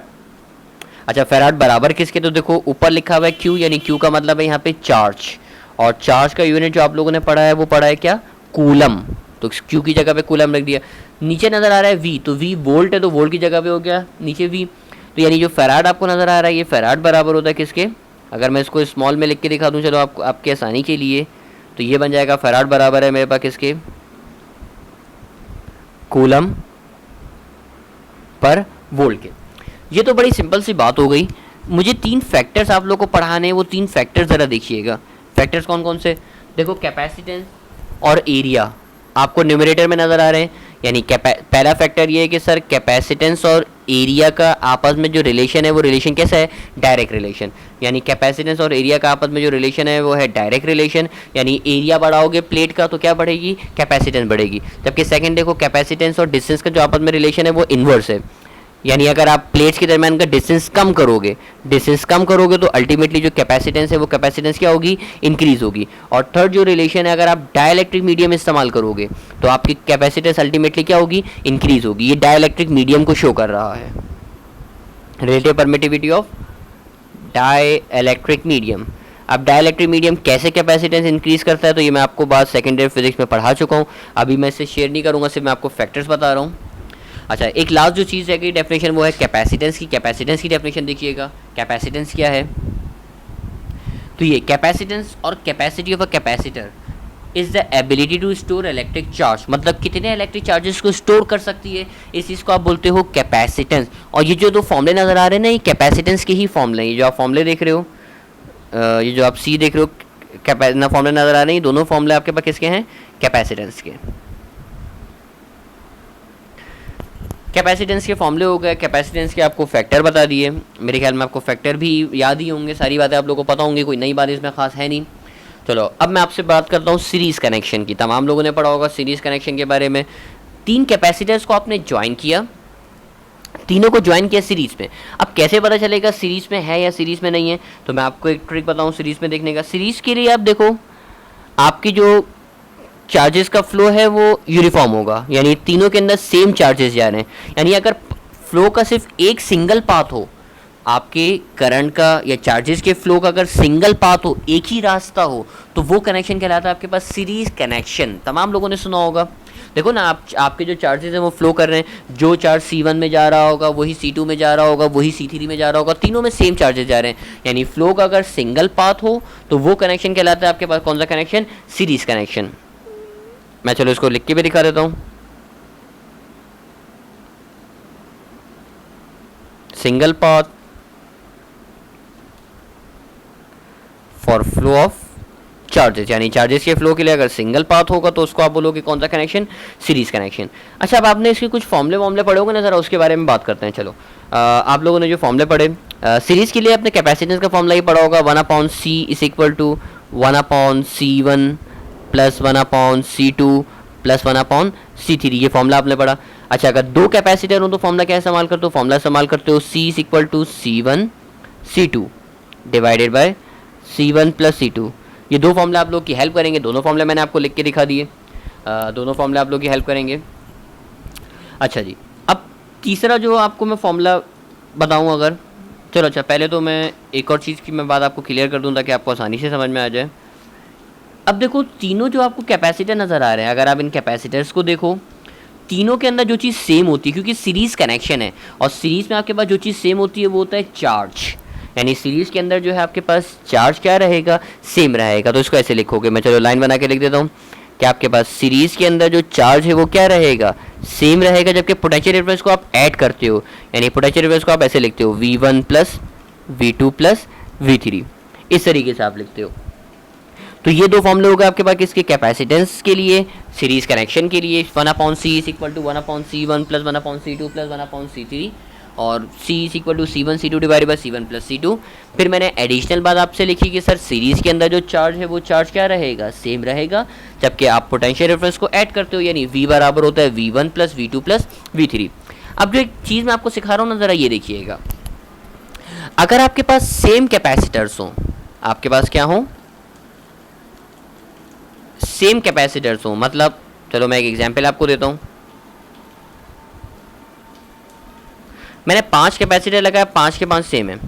अच्छा, फैराड बराबर किसके, तो देखो ऊपर लिखा हुआ है क्यू, यानी क्यू का मतलब है यहाँ पे चार्ज, और चार्ज का यूनिट जो आप लोगों ने पढ़ा है वो पढ़ा है क्या, कूलम, तो क्यू की जगह पे कूलम रख दिया। नीचे नज़र आ रहा है वी, तो वी वोल्ट है तो वोल्ट की जगह पे हो गया नीचे वी, तो यानी जो फैराड आपको नज़र आ रहा है ये फैराड बराबर होता है किसके, अगर मैं इसको स्मॉल में लिख के दिखा दूँ चलो आपको आपकी आसानी के लिए, तो ये बन जाएगा फैराड बराबर है मेरे पास किसके, कूलम पर वोल्ट के। ये तो बड़ी सिंपल सी बात हो गई। मुझे 3 फैक्टर्स आप लोगों को पढ़ाने हैं, वो 3 फैक्टर्स ज़रा देखिएगा। फैक्टर्स कौन कौन से, देखो कैपेसिटेंस और एरिया आपको न्यूमरेटर में नज़र आ रहे हैं, यानी पहला फैक्टर ये है कि सर कैपेसिटेंस और एरिया का आपस में जो रिलेशन है वो रिलेशन कैसा है, डायरेक्ट रिलेशन, यानी कैपेसिटेंस और एरिया का आपस में जो रिलेशन है वो है डायरेक्ट रिलेशन, यानी एरिया बढ़ाओगे प्लेट का तो क्या बढ़ेगी, कैपेसिटेंस बढ़ेगी। जबकि सेकंड देखो कैपेसिटेंस और डिस्टेंस का जो आपस में रिलेशन है वो इन्वर्स है, यानी अगर आप प्लेट्स के दरमियान का डिस्टेंस कम करोगे तो अल्टीमेटली जो कैपेसिटेंस है वो कैपेसिटेंस क्या होगी, इंक्रीज होगी। और थर्ड जो रिलेशन है, अगर आप डाइलेक्ट्रिक मीडियम इस्तेमाल करोगे तो आपकी कैपेसिटेंस अल्टीमेटली क्या होगी, इंक्रीज होगी। ये डाइलेक्ट्रिक मीडियम को शो कर रहा है, relative permittivity of dielectric medium. अब डाइलेक्ट्रिक मीडियम कैसे कैपेसिटेंस इंक्रीज करता है तो ये मैं आपको बात सेकेंडरी फिजिक्स में पढ़ा चुका हूँ, अभी मैं इसे शेयर नहीं करूँगा, सिर्फ मैं आपको फैक्टर्स बता रहा हूँ। अच्छा, एक लास्ट जो चीज़ है कि डेफिनेशन वो है कैपेसिटेंस की। कैपेसिटेंस की डेफिनेशन देखिएगा, कैपेसिटेंस क्या है, तो ये कैपेसिटेंस और capacity of a capacitor is the ability to store electric charge, मतलब कितने इलेक्ट्रिक चार्जेस को स्टोर कर सकती है, इस चीज़ को आप बोलते हो कैपेसिटेंस। और ये जो 2 फॉर्मूले नज़र आ रहे हैं ना, ये कैपेसिटेंस के ही फॉर्मूले हैं। ये जो आप फॉर्मूले देख रहे हो, ये जो आप सी देख रहे हो, ना फॉर्मूले नज़र आ रहे हैं, दोनों फॉर्मूले आपके पास किसके हैं, कैपेसिटेंस के। कैपेसिटेंस के फॉर्मूले हो गए, कैपेसिटेंस के आपको फैक्टर बता दिए, मेरे ख्याल में आपको फैक्टर भी याद ही होंगे, सारी बातें आप लोगों को पता होंगी, कोई नई बात इसमें खास है नहीं। चलो अब मैं आपसे बात करता हूँ सीरीज़ कनेक्शन की। तमाम लोगों ने पढ़ा होगा सीरीज़ कनेक्शन के बारे में। 3 कैपेसिटर्स को आपने ज्वाइन किया, तीनों को ज्वाइन किया सीरीज़ में। अब कैसे पता चलेगा सीरीज़ में है या सीरीज़ में नहीं है, तो मैं आपको एक ट्रिक बताऊँ सीरीज़ में देखने का। सीरीज़ के लिए आप देखो, आपकी जो चार्जेस का फ्लो है वो यूनिफॉर्म होगा, यानी तीनों के अंदर सेम चार्जेस जा रहे हैं। यानी अगर फ्लो का सिर्फ एक सिंगल पाथ हो, आपके करंट का या चार्जेस के फ्लो का अगर सिंगल पाथ हो, एक ही रास्ता हो, तो वो कनेक्शन कहलाता है आपके पास सीरीज कनेक्शन। तमाम लोगों ने सुना होगा। देखो ना, आपके जो चार्जेस हैं वो फ्लो कर रहे हैं, जो चार्ज C1 में जा रहा होगा वही C2 में जा रहा होगा, वही C3 में जा रहा होगा, तीनों में सेम चार्जेस जा रहे हैं। यानी फ्लो का अगर सिंगल पाथ हो तो वो कनेक्शन कहलाता है आपके पास कौन सा कनेक्शन, सीरीज कनेक्शन। मैं चलो इसको लिख के भी दिखा देता हूँ। Single path for flow of charges, यानी चार्जेस के फ्लो के लिए अगर सिंगल पाथ होगा तो उसको आप बोलोगे कौन सा कनेक्शन, सीरीज कनेक्शन। अच्छा, अब आपने इसके कुछ फॉर्मूले पढ़े होंगे ना, जरा उसके बारे में बात करते हैं। चलो आप लोगों ने जो फॉर्मूले पढ़े सीरीज के लिए, आपने कैपेसिटेंस का फॉर्मूला ही पढ़ा होगा, 1/C is equal to 1/C1 plus 1/C2 plus 1/C3, ये फॉर्मूला आपने पढ़ा। अच्छा, अगर 2 कैपेसिटर हो तो फॉर्मूला क्या इस्तेमाल करते हो, फॉर्मूला इस्तेमाल करते हो C is equal to C1 C2 divided by C1 plus C2। ये 2 फॉर्मूला आप लोग की हेल्प करेंगे, दोनों फॉर्मूले मैंने आपको लिख के दिखा दिए, दोनों फॉर्मूले आप लोग की हेल्प करेंगे। अच्छा जी, अब तीसरा जो आपको मैं फॉर्मूला बताऊँ अगर, चलो अच्छा पहले तो मैं एक और चीज़ की मैं बात आपको क्लियर कर दूँ ताकि आपको आसानी से समझ में आ जाए। अब देखो, तीनों जो आपको कैपेसिटर नज़र आ रहे हैं, अगर आप इन कैपेसिटर्स को देखो, तीनों के अंदर जो चीज़ सेम होती है, क्योंकि सीरीज़ कनेक्शन है और सीरीज़ में आपके पास जो चीज़ सेम होती है वो होता है चार्ज, यानी सीरीज़ के अंदर जो है आपके पास चार्ज क्या रहेगा, सेम रहेगा। तो इसको ऐसे लिखोगे, मैं चलो लाइन बना के लिख देता हूँ कि आपके पास सीरीज़ के अंदर जो चार्ज है वो क्या रहेगा, सेम रहेगा। जबकि पोटेंशियल डिफरेंस को आप ऐड करते हो, यानी पोटेंशियल डिफरेंस को आप ऐसे लिखते हो V1 plus V2 plus V3, इस तरीके से आप लिखते हो। तो ये 2 फॉर्मूले हो गए आपके पास किसके, कैपेसिटेंस के लिए, सीरीज कनेक्शन के लिए 1/C is equal to 1/C1 plus 1/C2 plus 1/C3, और C is equal to C1 C2 divided by C1 plus C2। फिर मैंने एडिशनल बात आपसे लिखी कि सर सीरीज़ के अंदर जो चार्ज है वो चार्ज क्या रहेगा, सेम रहेगा। जबकि आप पोटेंशियल डिफरेंस को ऐड करते हो, यानी V बराबर होता है V1 plus V2 plus V3। अब जो एक चीज़ मैं आपको सिखा रहा हूँ ना, ज़रा ये देखिएगा। अगर आपके पास सेम कैपेसिटर्स हो, आपके पास क्या हो, सेम कैपेसिटर्स हो, मतलब चलो मैं एक एग्जांपल आपको देता हूं। मैंने 5 कैपेसिटर लगाया, 5 के 5 सेम है,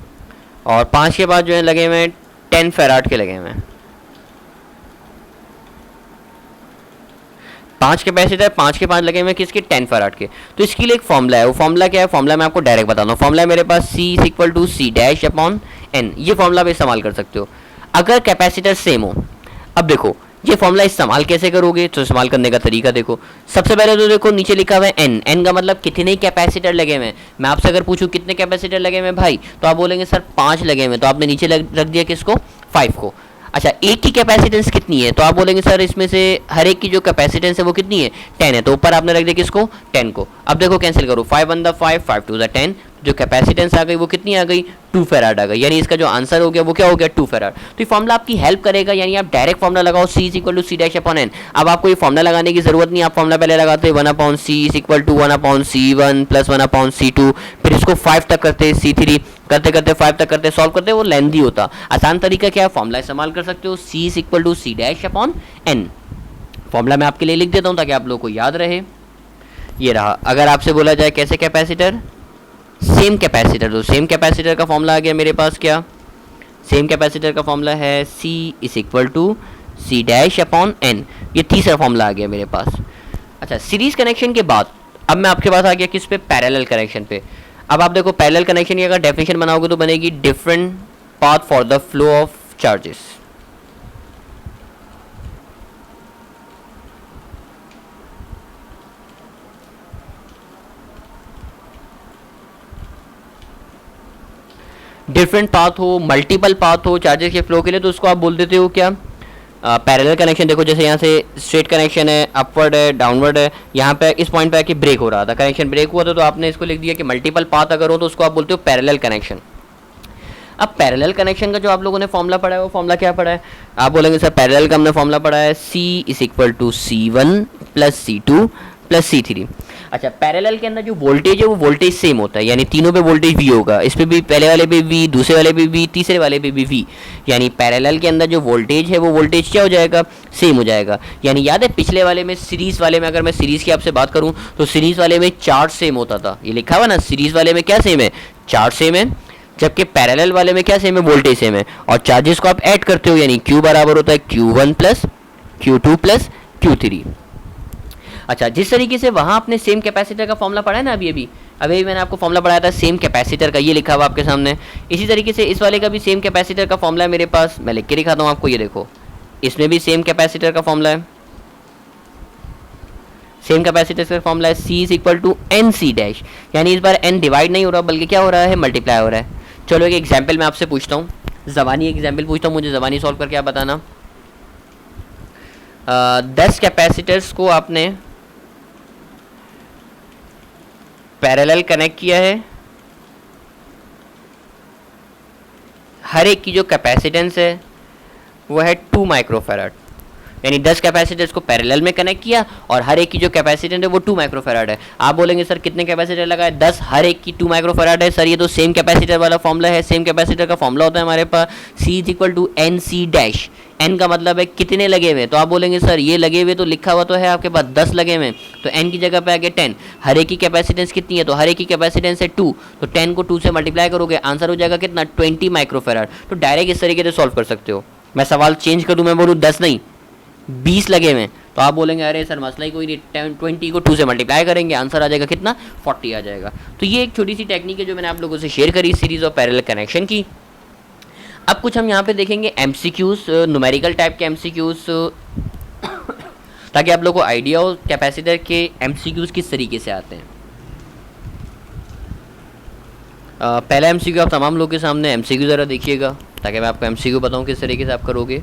और 5 के बाद जो है लगे हुए हैं 10 फेराड के लगे हुए हैं। 5 कैपेसिटर 5 के 5 लगे हुए हैं किसके, 10 फेराड के। तो इसके लिए एक फॉर्मूला है, वो फॉर्मूला क्या है, फॉर्मूला मैं आपको डायरेक्ट बताता हूँ। फॉर्मूला है मेरे पास C is equal to C dash upon N। ये फॉर्मूला आप इस्तेमाल कर सकते हो अगर कैपेसिटर सेम हो। अब देखो ये फॉर्मूला इस्तेमाल कैसे करोगे, तो इस्तेमाल करने का तरीका देखो। सबसे पहले तो देखो नीचे लिखा हुआ है एन, एन का मतलब कितने कैपेसिटर लगे हुए हैं। मैं आपसे अगर पूछूं कितने कैपेसिटर लगे हुए हैं भाई, तो आप बोलेंगे सर 5 लगे हुए हैं, तो आपने नीचे रख दिया किसको, 5 को। अच्छा एक की कैपेसिटेंस कितनी है, तो आप बोलेंगे सर इसमें से हर एक की जो कैपेसिटेंस है वो कितनी है, 10 है, तो ऊपर आपने रख दिया किसको, 10 को। अब देखो कैंसिल करो, 5 1 द 5, 5 2 द 10, जो कैपेसिटेंस आ गई वो कितनी आ गई, 2 फेराड आ गई। यानी इसका जो आंसर हो गया वो क्या हो गया, 2 फेराड। तो ये फॉर्मूला आपकी हेल्प करेगा, यानी आप डायरेक्ट फॉर्मूला लगाओ C is equal to C dash upon N। अब आपको ये फॉर्मूला लगाने की जरूरत नहीं, आप फॉर्मूला पहले लगाते 1 upon C is equal to 1 upon C1 plus 1 upon C2, फिर इसको 5 तक करते, C3 करते करते 5 तक करते, सॉल्व करते, वो लेंथी होता। आसान तरीका क्या है, फॉर्मूला इस्तेमाल कर सकते हो, C is equal to C dash upon N। Formula मैं आपके लिए लिख देता हूँ ताकि आप लोगों को याद रहे। ये रहा। अगर आपसे बोला जाए कैसे कैपेसिटर, सेम कैपेसिटर, तो सेम कैपेसिटर का फॉर्मूला आ गया मेरे पास क्या, सेम कैपेसिटर का फॉर्मूला है C is equal to C dash upon N। ये तीसरा फॉर्मूला आ गया मेरे पास। अच्छा सीरीज कनेक्शन के बाद अब मैं आपके पास आ गया किस पे, पैरेलल कनेक्शन पे। अब आप देखो पैरेलल कनेक्शन की अगर डेफिनेशन बनाओगे तो बनेगी different path for the flow of charges. Different path हो, मल्टीपल पाथ हो चार्जेस के फ्लो के लिए, तो उसको आप बोल देते हो क्या, पैरेलल कनेक्शन। देखो जैसे यहाँ से स्ट्रेट कनेक्शन है, अपवर्ड है, डाउनवर्ड है, यहाँ पे इस पॉइंट पे आके ब्रेक हो रहा था, कनेक्शन ब्रेक हुआ था, तो आपने इसको लिख दिया कि मल्टीपल पाथ अगर हो तो उसको आप बोलते हो पैरेलल कनेक्शन। अब पैरेलल कनेक्शन का जो आप लोगों ने फॉर्मूला पढ़ा है वो फॉर्मूला क्या पढ़ा है, आप बोलेंगे सर पैरेलल का हमने फॉर्मूला पढ़ा है C is equal to C1 plus C2 plus C3। अच्छा पैरेलल के अंदर जो वोल्टेज है वो वोल्टेज सेम होता है, यानी तीनों पे वोल्टेज V होगा, इस पे भी पहले वाले पे V, दूसरे वाले पे V, तीसरे वाले पे भी V। यानी पैरेलल के अंदर जो वोल्टेज है वो वोल्टेज क्या हो जाएगा, सेम हो जाएगा। यानी याद है पिछले वाले में, सीरीज वाले में, अगर मैं सीरीज की आपसे बात करूं तो सीरीज वाले में चार्ज सेम होता था, ये लिखा हुआ ना, सीरीज वाले में क्या सेम है, चार्ज सेम है, जबकि पैरेलल वाले में क्या सेम है, वोल्टेज सेम है। और चार्जेस को आप ऐड करते हो, यानी Q बराबर होता है Q1 plus Q2 plus Q3। अच्छा जिस तरीके से वहां आपने सेम कैपेसिटर का फॉर्मूला पढ़ा है ना, अभी मैंने आपको फॉर्मूला पढ़ाया था सेम कैपेसिटर का, ये लिखा हुआ आपके सामने। इसी तरीके से इस वाले का भी सेम कैपेसिटर का फॉर्मूला है मेरे पास, मैं लिख के दिखाता हूँ आपको, ये देखो इसमें भी सेम कैपेसिटर का फॉर्मूला है, सेम कैपेसिटर का फॉर्मूला है C is equal to N C dash. यानी इस बार n डिवाइड नहीं हो रहा बल्कि क्या हो रहा है, मल्टीप्लाई हो रहा है। चलो एक एग्जाम्पल मैं आपसे पूछता हूँ, ज़बानी एग्जाम्पल पूछता हूँ, मुझे ज़बानी सॉल्व करके आप बताना। 10 कैपेसिटर्स को आपने पैरेलल कनेक्ट किया है, हर एक की जो कैपेसिटेंस है वो है 2 माइक्रोफैराड। यानी 10 कैपेसिटर्स को पैरेलल में कनेक्ट किया और हर एक की जो कैपेसिटेंस है वो 2 माइक्रोफैराड है। आप बोलेंगे सर कितने कैपेसिटर लगा है, 10, हर एक की 2 माइक्रोफैराड है। सर ये तो सेम कैपेसिटर वाला फॉर्मूला है, सेम कैपेसिटर का फॉर्मूला होता है हमारे पास C is equal to N C dash. n का मतलब है कितने लगे हुए, तो आप बोलेंगे सर ये लगे हुए तो लिखा हुआ तो है आपके पास 10 लगे हुए, तो n की जगह पे आ गया 10। हर एक की कैपेसिटेंस कितनी है, तो हर एक की कैपेसिटेंस है 2, तो 10 को 2 से मल्टीप्लाई करोगे आंसर हो जाएगा कितना, 20 माइक्रोफैराड। तो डायरेक्ट इस तरीके से सॉल्व कर सकते हो। मैं सवाल चेंज करूँ, मैं बोलूँ 10 नहीं 20 लगे हुए, तो आप बोलेंगे अरे सर मसला ही कोई नहीं, 20 को 2 से मल्टीप्लाई करेंगे आंसर आ जाएगा कितना, 40 आ जाएगा। तो ये एक छोटी सी टेक्निक है जो मैंने आप लोगों से शेयर करी सीरीज ऑफ पैरेलल कनेक्शन की। अब कुछ हम यहाँ पे देखेंगे MCQs, न्यूमेरिकल टाइप के MCQs, ताकि आप लोगों को आइडिया हो कैपेसिटर के MCQs किस तरीके से आते हैं। पहला MCQ आप तमाम लोगों के सामने MCQ ज़रा देखिएगा ताकि मैं आपको MCQ बताऊँ किस तरीके से आप करोगे।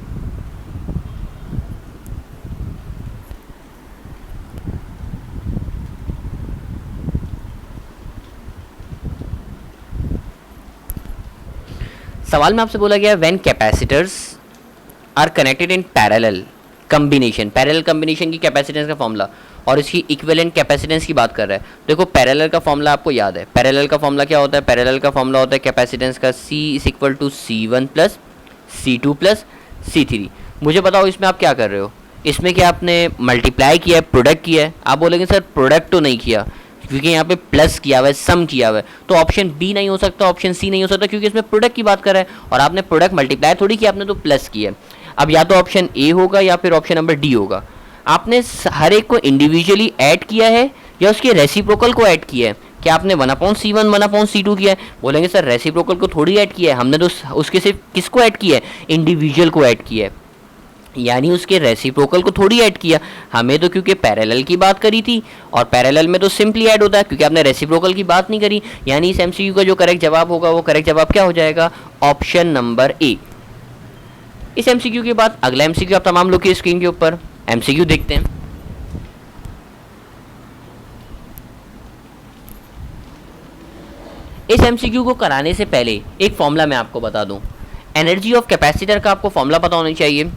सवाल में आपसे बोला गया when capacitors are connected in parallel combination, parallel combination की कैपेसिटेंस का फॉर्मूला, और इसकी इक्विवेलेंट कैपेसिटेंस की बात कर रहा है। देखो पैरेलल का फॉर्मूला आपको याद है, पैरेलल का फॉर्मूला क्या होता है? पैरेलल का फॉर्मूला होता है कैपेसिटेंस का C is equal to C1 plus C2 plus C3। मुझे बताओ इसमें आप क्या कर रहे हो? इसमें क्या आपने मल्टीप्लाई किया है, प्रोडक्ट किया है? आप बोलेंगे सर प्रोडक्ट तो नहीं किया, क्योंकि यहाँ पे प्लस किया हुआ है, सम किया हुआ है, तो ऑप्शन बी नहीं हो सकता, ऑप्शन सी नहीं हो सकता, क्योंकि इसमें प्रोडक्ट की बात कर रहा है और आपने प्रोडक्ट मल्टीप्लाई थोड़ी किया, आपने तो प्लस किया। अब या तो ऑप्शन ए होगा या फिर ऑप्शन नंबर डी होगा। आपने हर एक को इंडिविजुअली ऐड किया है या उसके रेसिप्रोकल को ऐड किया है? क्या आपने 1/C1 1/C2 किया है? बोलेंगे सर रेसिप्रोकल को थोड़ी ऐड किया है, हमने तो उसके सिर्फ किसको ऐड किया है? इंडिविजुअल को ऐड किया है, यानी उसके रेसिप्रोकल को थोड़ी ऐड किया। हमें तो क्योंकि पैरेलल की बात करी थी और पैरेलल में तो सिंपली ऐड होता है, क्योंकि आपने रेसिप्रोकल की बात नहीं करी। यानी इस एमसीक्यू का जो करेक्ट जवाब होगा वो करेक्ट जवाब क्या हो जाएगा? Option number A. इस एमसीक्यू के बाद अगला एमसीक्यू आप तमाम लोग की स्क्रीन के ऊपर एमसीक्यू देखते हैं। इस एमसीक्यू को कराने से पहले एक फॉर्मूला मैं आपको बता दूं। एनर्जी ऑफ कैपेसिटर का आपको फॉर्मूला पता होना चाहिए।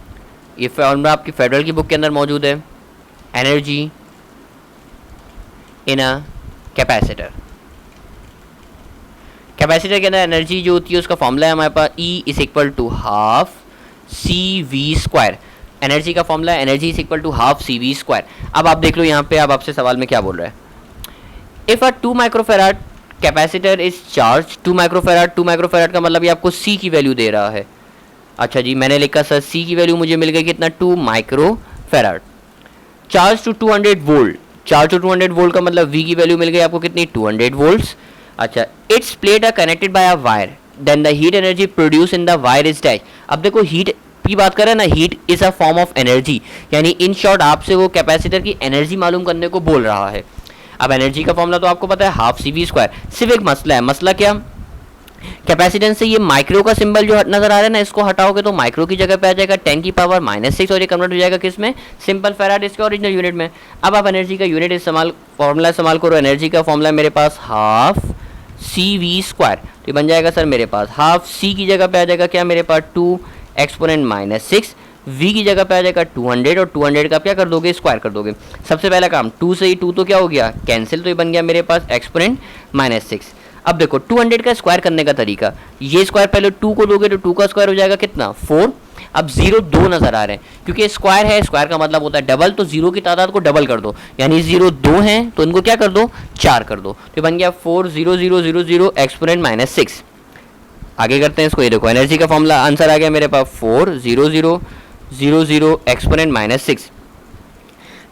ये फॉर्मूला आपकी फेडरल की बुक के अंदर मौजूद है। Energy in a capacitor, capacitor के अंदर एनर्जी जो होती है उसका फॉर्मूला है हमारे पास E is equal to half CV²। Energy का फॉर्मूला है energy is equal to half CV²। अब आप देख लो यहाँ पे, अब आपसे सवाल में क्या बोल रहा है? If a 2 microfarad capacitor is charge 2 microfarad का मतलब ये आपको C की वैल्यू दे रहा है। अच्छा जी, मैंने लिखा सर C की वैल्यू मुझे मिल गई कितना? 2 microfarad. Charge to 200 volt, charge to 200 volt का मतलब V की वैल्यू मिल गई आपको कितनी? 200 वोल्ट्स। अच्छा, its plate are connected by a wire, then the heat energy produce in the wire is dash. अब देखो हीट की बात करें ना, heat is a form of energy, यानी इन शॉर्ट आपसे वो कैपेसिटर की एनर्जी मालूम करने को बोल रहा है। अब एनर्जी का फॉर्मूला तो आपको पता है हाफ CV²। सिर्फ एक मसला है, मसला क्या? कैपेसिटेंस से ये माइक्रो का सिंबल जो नजर आ रहा है ना, इसको हटाओगे तो माइक्रो की जगह पे आ जाएगा 10⁻⁻⁶ और ये कन्वर्ट हो जाएगा किस में? सिंपल फैराड, इसके ओरिजिनल यूनिट में। अब आप एनर्जी का यूनिट इस्तेमाल, फॉर्मूला इस्तेमाल करो। एनर्जी का फॉर्मूला मेरे पास हाफ CV², तो ये बन जाएगा सर मेरे पास हाफ C की जगह पे आ जाएगा क्या मेरे पास? 2 एक्सपोनेंट -6, V की जगह पे आ जाएगा 200 और 200 का क्या कर दोगे? स्क्वायर कर दोगे। सबसे पहला काम 2 से ही 2 तो क्या हो गया? कैंसिल, तो ये बन गया मेरे पास एक्सपोनेंट -6। अब देखो 200 का स्क्वायर करने का तरीका, ये स्क्वायर पहले 2 को दोगे तो 2 का स्क्वायर हो जाएगा कितना? 4। अब 0 2 नजर आ रहे हैं, क्योंकि स्क्वायर है, स्क्वायर का मतलब होता है डबल, तो 0 की तादाद को डबल कर दो, यानी 0 2 हैं तो इनको क्या कर दो? 4 कर दो, तो बन गया 4 0 0 0 0 एक्सपोनेंट -6। आगे करते हैं इसको, ये देखो एनर्जी का फॉर्मूला आंसर आ गया मेरे पास 4 0 0 0 0 एक्सपोनेंट -6।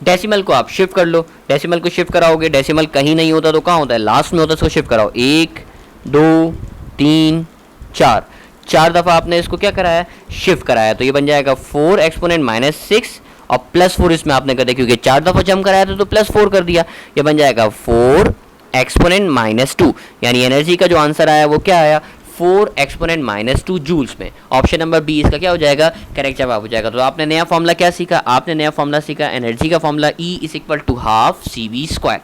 डेसिमल को आप शिफ्ट कर लो, डेसिमल को शिफ्ट कराओगे, डेसिमल कहीं नहीं होता तो कहाँ होता है? लास्ट में होता है, इसको शिफ्ट कराओ। 1 2 3 4, 4 दफ़ा आपने इसको क्या कराया? शिफ्ट कराया, तो ये बन जाएगा 4 एक्सपोनेंट -6 और +4 इसमें आपने कर दिया, क्योंकि 4 दफ़ा जम कराया था तो +4 कर दिया, ये बन जाएगा 4 एक्सपोनेंट -2। यानी एनर्जी का जो आंसर आया वो क्या आया? 4 एक्सपोनेंट -2 जूल्स में। ऑप्शन नंबर बी इसका क्या हो जाएगा? करेक्ट जवाब हो जाएगा। तो आपने नया फॉर्मूला क्या सीखा? आपने नया फॉर्मूला सीखा एनर्जी का formula E is equal to half CV²।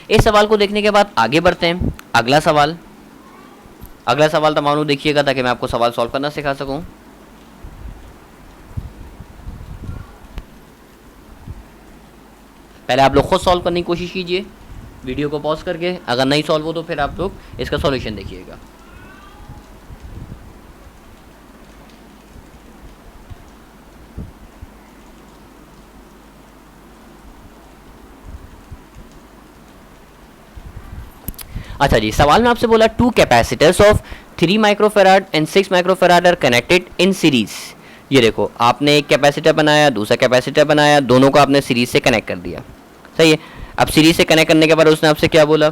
इस सवाल को देखने के बाद आगे बढ़ते हैं। अगला सवाल तमाम देखिएगा ताकि मैं आपको सवाल सॉल्व करना सिखा सकूं। पहले आप लोग खुद सॉल्व करने की कोशिश कीजिए, वीडियो को पॉज करके। अगर नहीं सॉल्व हो तो फिर आप लोग इसका सॉल्यूशन देखिएगा। अच्छा जी, सवाल में आपसे बोला 2 capacitors of 3 microfarad and 6 microfarad are connected in series. ये देखो आपने एक कैपेसिटर बनाया, दूसरा कैपेसिटर बनाया, दोनों को आपने सीरीज से कनेक्ट कर दिया। सही है। अब सीरीज से कनेक्ट करने के बाद उसने आपसे क्या बोला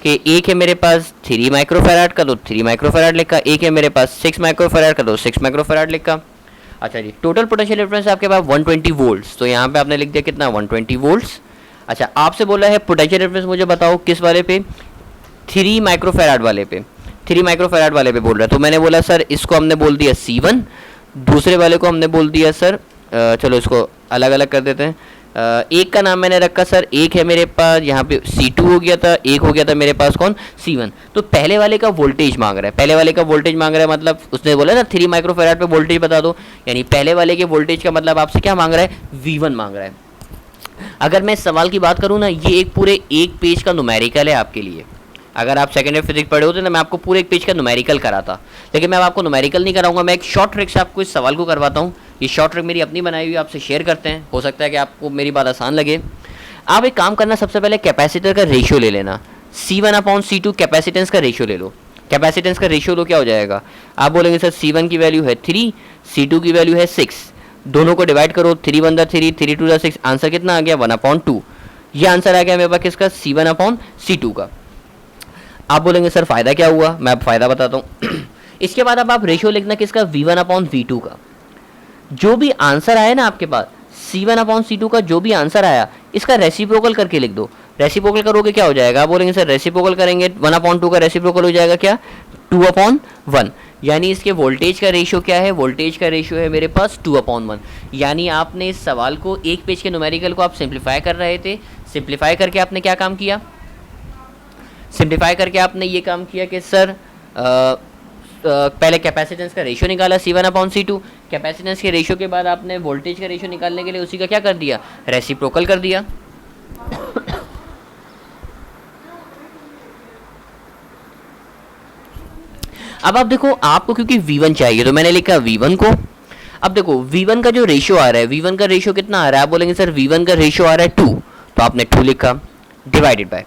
कि एक है मेरे पास 3 माइक्रोफेराड का तो 3 माइक्रोफेराड लिखा, एक है मेरे पास 6 माइक्रोफेराड का तो 6 माइक्रोफेराड लिखा। अच्छा जी, टोटल पोटेंशियल डिफरेंस आपके पास 120 वोल्ट्स, तो यहाँ पे आपने लिख दिया कितना? 120 वोल्ट्स। अच्छा, आपसे बोला है पोटेंशियल डिफरेंस मुझे बताओ किस वाले पे? 3 माइक्रोफेराड वाले पे, 3 माइक्रोफेराड वाले पे बोल रहा है। तो मैंने बोला सर इसको हमने बोल दिया C1, दूसरे वाले को हमने बोल दिया सर, चलो इसको अलग अलग कर देते हैं। एक का नाम मैंने रखा सर, एक है मेरे पास यहाँ पे C2 हो गया था, एक हो गया था मेरे पास कौन? C1। तो पहले वाले का वोल्टेज मांग रहा है, पहले वाले का वोल्टेज मांग रहा है, मतलब उसने बोला ना 3 माइक्रोफेराड पे वोल्टेज बता दो, यानी पहले वाले के वोल्टेज का मतलब आपसे क्या मांग रहा है? V1 मांग रहा है। अगर मैं इस सवाल की बात करूँ ना, ये एक पूरे एक पेज का न्यूमेरिकल है आपके लिए। अगर आप सेकेंड ईयर फिजिक्स पढ़े होते ना, मैं आपको पूरे एक पेज का न्यूमेरिकल कराता, लेकिन मैं आपको न्यूमेरिकल नहीं कराऊंगा, मैं एक शॉर्ट ट्रिक से आपको इस सवाल को करवाता हूँ। ये शॉर्ट ट्रिक मेरी अपनी बनाई हुई, आपसे शेयर करते हैं, हो सकता है कि आपको मेरी बात आसान लगे। आप एक काम करना, सबसे पहले कैपेसिटर का रेशियो ले लेना, C1/C2 कैपेसिटेंस का रेशियो ले लो। कैपेसिटेंस का रेशियो लो, क्या हो जाएगा? आप बोलेंगे सर C1 की वैल्यू है 3, C2 की वैल्यू है 6, दोनों को डिवाइड करो, 3 1 3, 3 2 6, आंसर कितना आ गया? 1/2। ये आंसर आ गया मेरे पास किसका? C1/C2 का। आप बोलेंगे सर फायदा क्या हुआ? मैं अब फायदा बताता हूँ। इसके बाद अब आप रेशियो लिखना किसका? V1/V2 का। जो भी आंसर आया ना आपके पास, C1/C2 का जो भी आंसर आया, इसका रेसिप्रोकल करके लिख दो। रेसिप्रोकल करोगे क्या हो जाएगा? आप बोलेंगे सर रेसिप्रोकल करेंगे 1/2 का रेसिप्रोकल हो जाएगा क्या? 2/1। यानी इसके वोल्टेज का रेशियो क्या है? वोल्टेज का रेशियो है मेरे पास 2/1। यानी आपने इस सवाल को, एक पेज के न्यूमेरिकल को आप सिंप्लीफाई कर रहे थे, सिंप्लीफाई करके आपने क्या काम किया? सिंप्लीफाई करके आपने ये काम किया कि सर पहले कैपेसिटेंस का रेशियो निकाला C1/C2, कैपेसिटेंस के रेशियो के बाद आपने वोल्टेज का रेशियो निकालने के लिए उसी का क्या कर दिया? रेसिप्रोकल कर दिया। अब आप देखो, आपको क्योंकि V1 चाहिए तो मैंने लिखा V1 को। अब देखो V1 का जो रेशियो आ रहा है, V1 का रेशियो कितना आ रहा है? आप बोलेंगे सर V1 का रेशियो आ रहा है 2, तो आपने 2 लिखा, डिवाइडेड बाय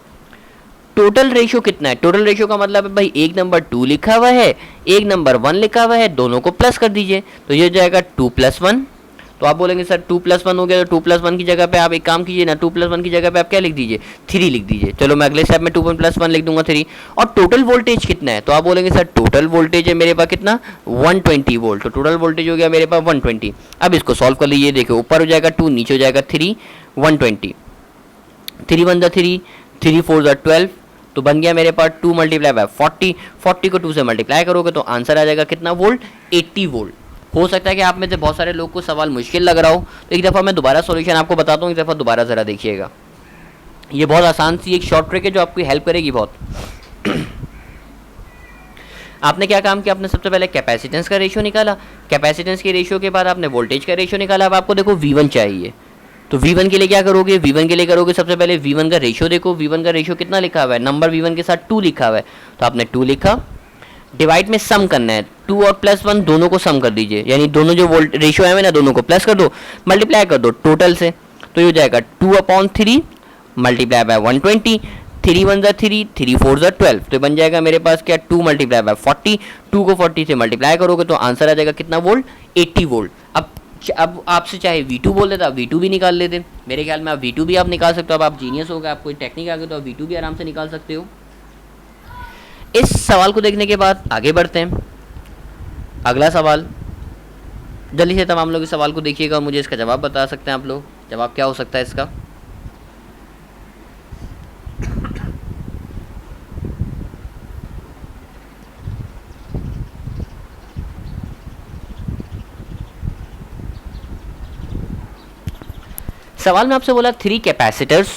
टोटल रेशियो कितना है? टोटल रेशियो का मतलब है भाई, एक नंबर 2 लिखा हुआ है, एक नंबर 1 लिखा हुआ है, दोनों को प्लस कर दीजिए, तो ये हो जाएगा 2 + 1। तो आप बोलेंगे सर 2 + 1 हो गया, तो 2 + 1 की जगह पे आप एक काम कीजिए ना, 2 + 1 की जगह पे आप क्या लिख दीजिए? 3 लिख दीजिए। चलो मैं अगले स्टेप में 2 + 1 लिख दूंगा 3। और टोटल वोल्टेज कितना है? तो आप बोलेंगे सर टोटल वोल्टेज है मेरे पास कितना? 120 वोल्ट। तो टोटल वोल्टेज हो गया मेरे पास 120। अब इसको सॉल्व कर लीजिए, देखो ऊपर हो जाएगा 2, नीचे हो जाएगा 3, 120, 3 1 3, 3 4 12, तो बन गया मेरे पास 2 × 40, 40 को 2 से मल्टीप्लाई करोगे तो आंसर आ जाएगा कितना वोल्ट? 80 वोल्ट। हो सकता है कि आप में से बहुत सारे लोग को सवाल मुश्किल लग रहा हो, तो एक दफ़ा मैं दोबारा सॉल्यूशन आपको बताता हूँ, एक दफ़ा दोबारा ज़रा देखिएगा। ये बहुत आसान सी एक शॉर्ट ट्रिक है जो आपकी हेल्प करेगी बहुत। आपने क्या काम किया? आपने सबसे पहले कैपेसिटेंस का रेशियो निकाला, कैपेसिटेंस के रेशियो के बाद आपने वोल्टेज का रेशियो निकाला। अब आपको देखो V1 चाहिए, तो V1 के लिए क्या करोगे? V1 के लिए करोगे सबसे पहले V1 का रेशियो देखो, V1 का रेशियो कितना लिखा हुआ है? नंबर V1 के साथ 2 लिखा हुआ है, तो आपने 2 लिखा, डिवाइड में सम करना है, 2 और +1 दोनों को सम कर दीजिए, यानी दोनों जो वोल्ट रेशियो है ना, दोनों को प्लस कर दो, मल्टीप्लाई कर दो टोटल से, तो ये हो जाएगा 2/3 मल्टीप्लाई बाय 120, 3 1 3, 3 4 12, तो बन जाएगा मेरे पास क्या? 2 × 40, 2 को 40 से मल्टीप्लाई करोगे तो आंसर आ जाएगा कितना वोल्ट? 80 वोल्ट। अब आपसे चाहे V2 बोल देते, आप V2 भी निकाल लेते। मेरे ख्याल में आप V2 भी आप निकाल सकते हो। अब आप जीनियस हो गए, आप कोई टेक्निक आ गई तो आप V2 भी आराम से निकाल सकते हो। इस सवाल को देखने के बाद आगे बढ़ते हैं। अगला सवाल, जल्दी से तमाम लोग इस सवाल को देखिएगा और मुझे इसका जवाब बता सकते हैं आप लोग, जवाब क्या हो सकता है इसका। सवाल में आपसे बोला 3 capacitors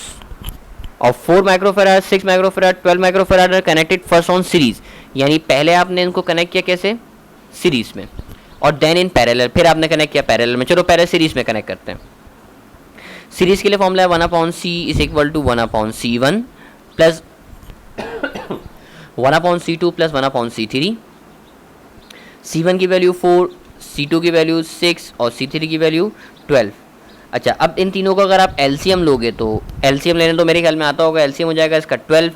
of 4 microfarad, 6 microfarad, 12 microfarad are connected first on series. यानी पहले आपने इनको कनेक्ट किया कैसे? सीरीज में, और देन इन पैरेलल, फिर आपने कनेक्ट किया पैरेलल में। चलो पहले सीरीज में कनेक्ट करते हैं। सीरीज के लिए फॉर्मूला है 1/C is equal to 1/C1 plus 1/C2 plus 1/C3। C1 की वैल्यू 4, C2 की वैल्यू 6 और C3 की वैल्यू 12। अच्छा, अब इन तीनों को अगर आप एलसीएम लोगे तो एलसीएम लेने तो मेरे ख्याल में आता होगा, एलसीएम हो जाएगा इसका 12।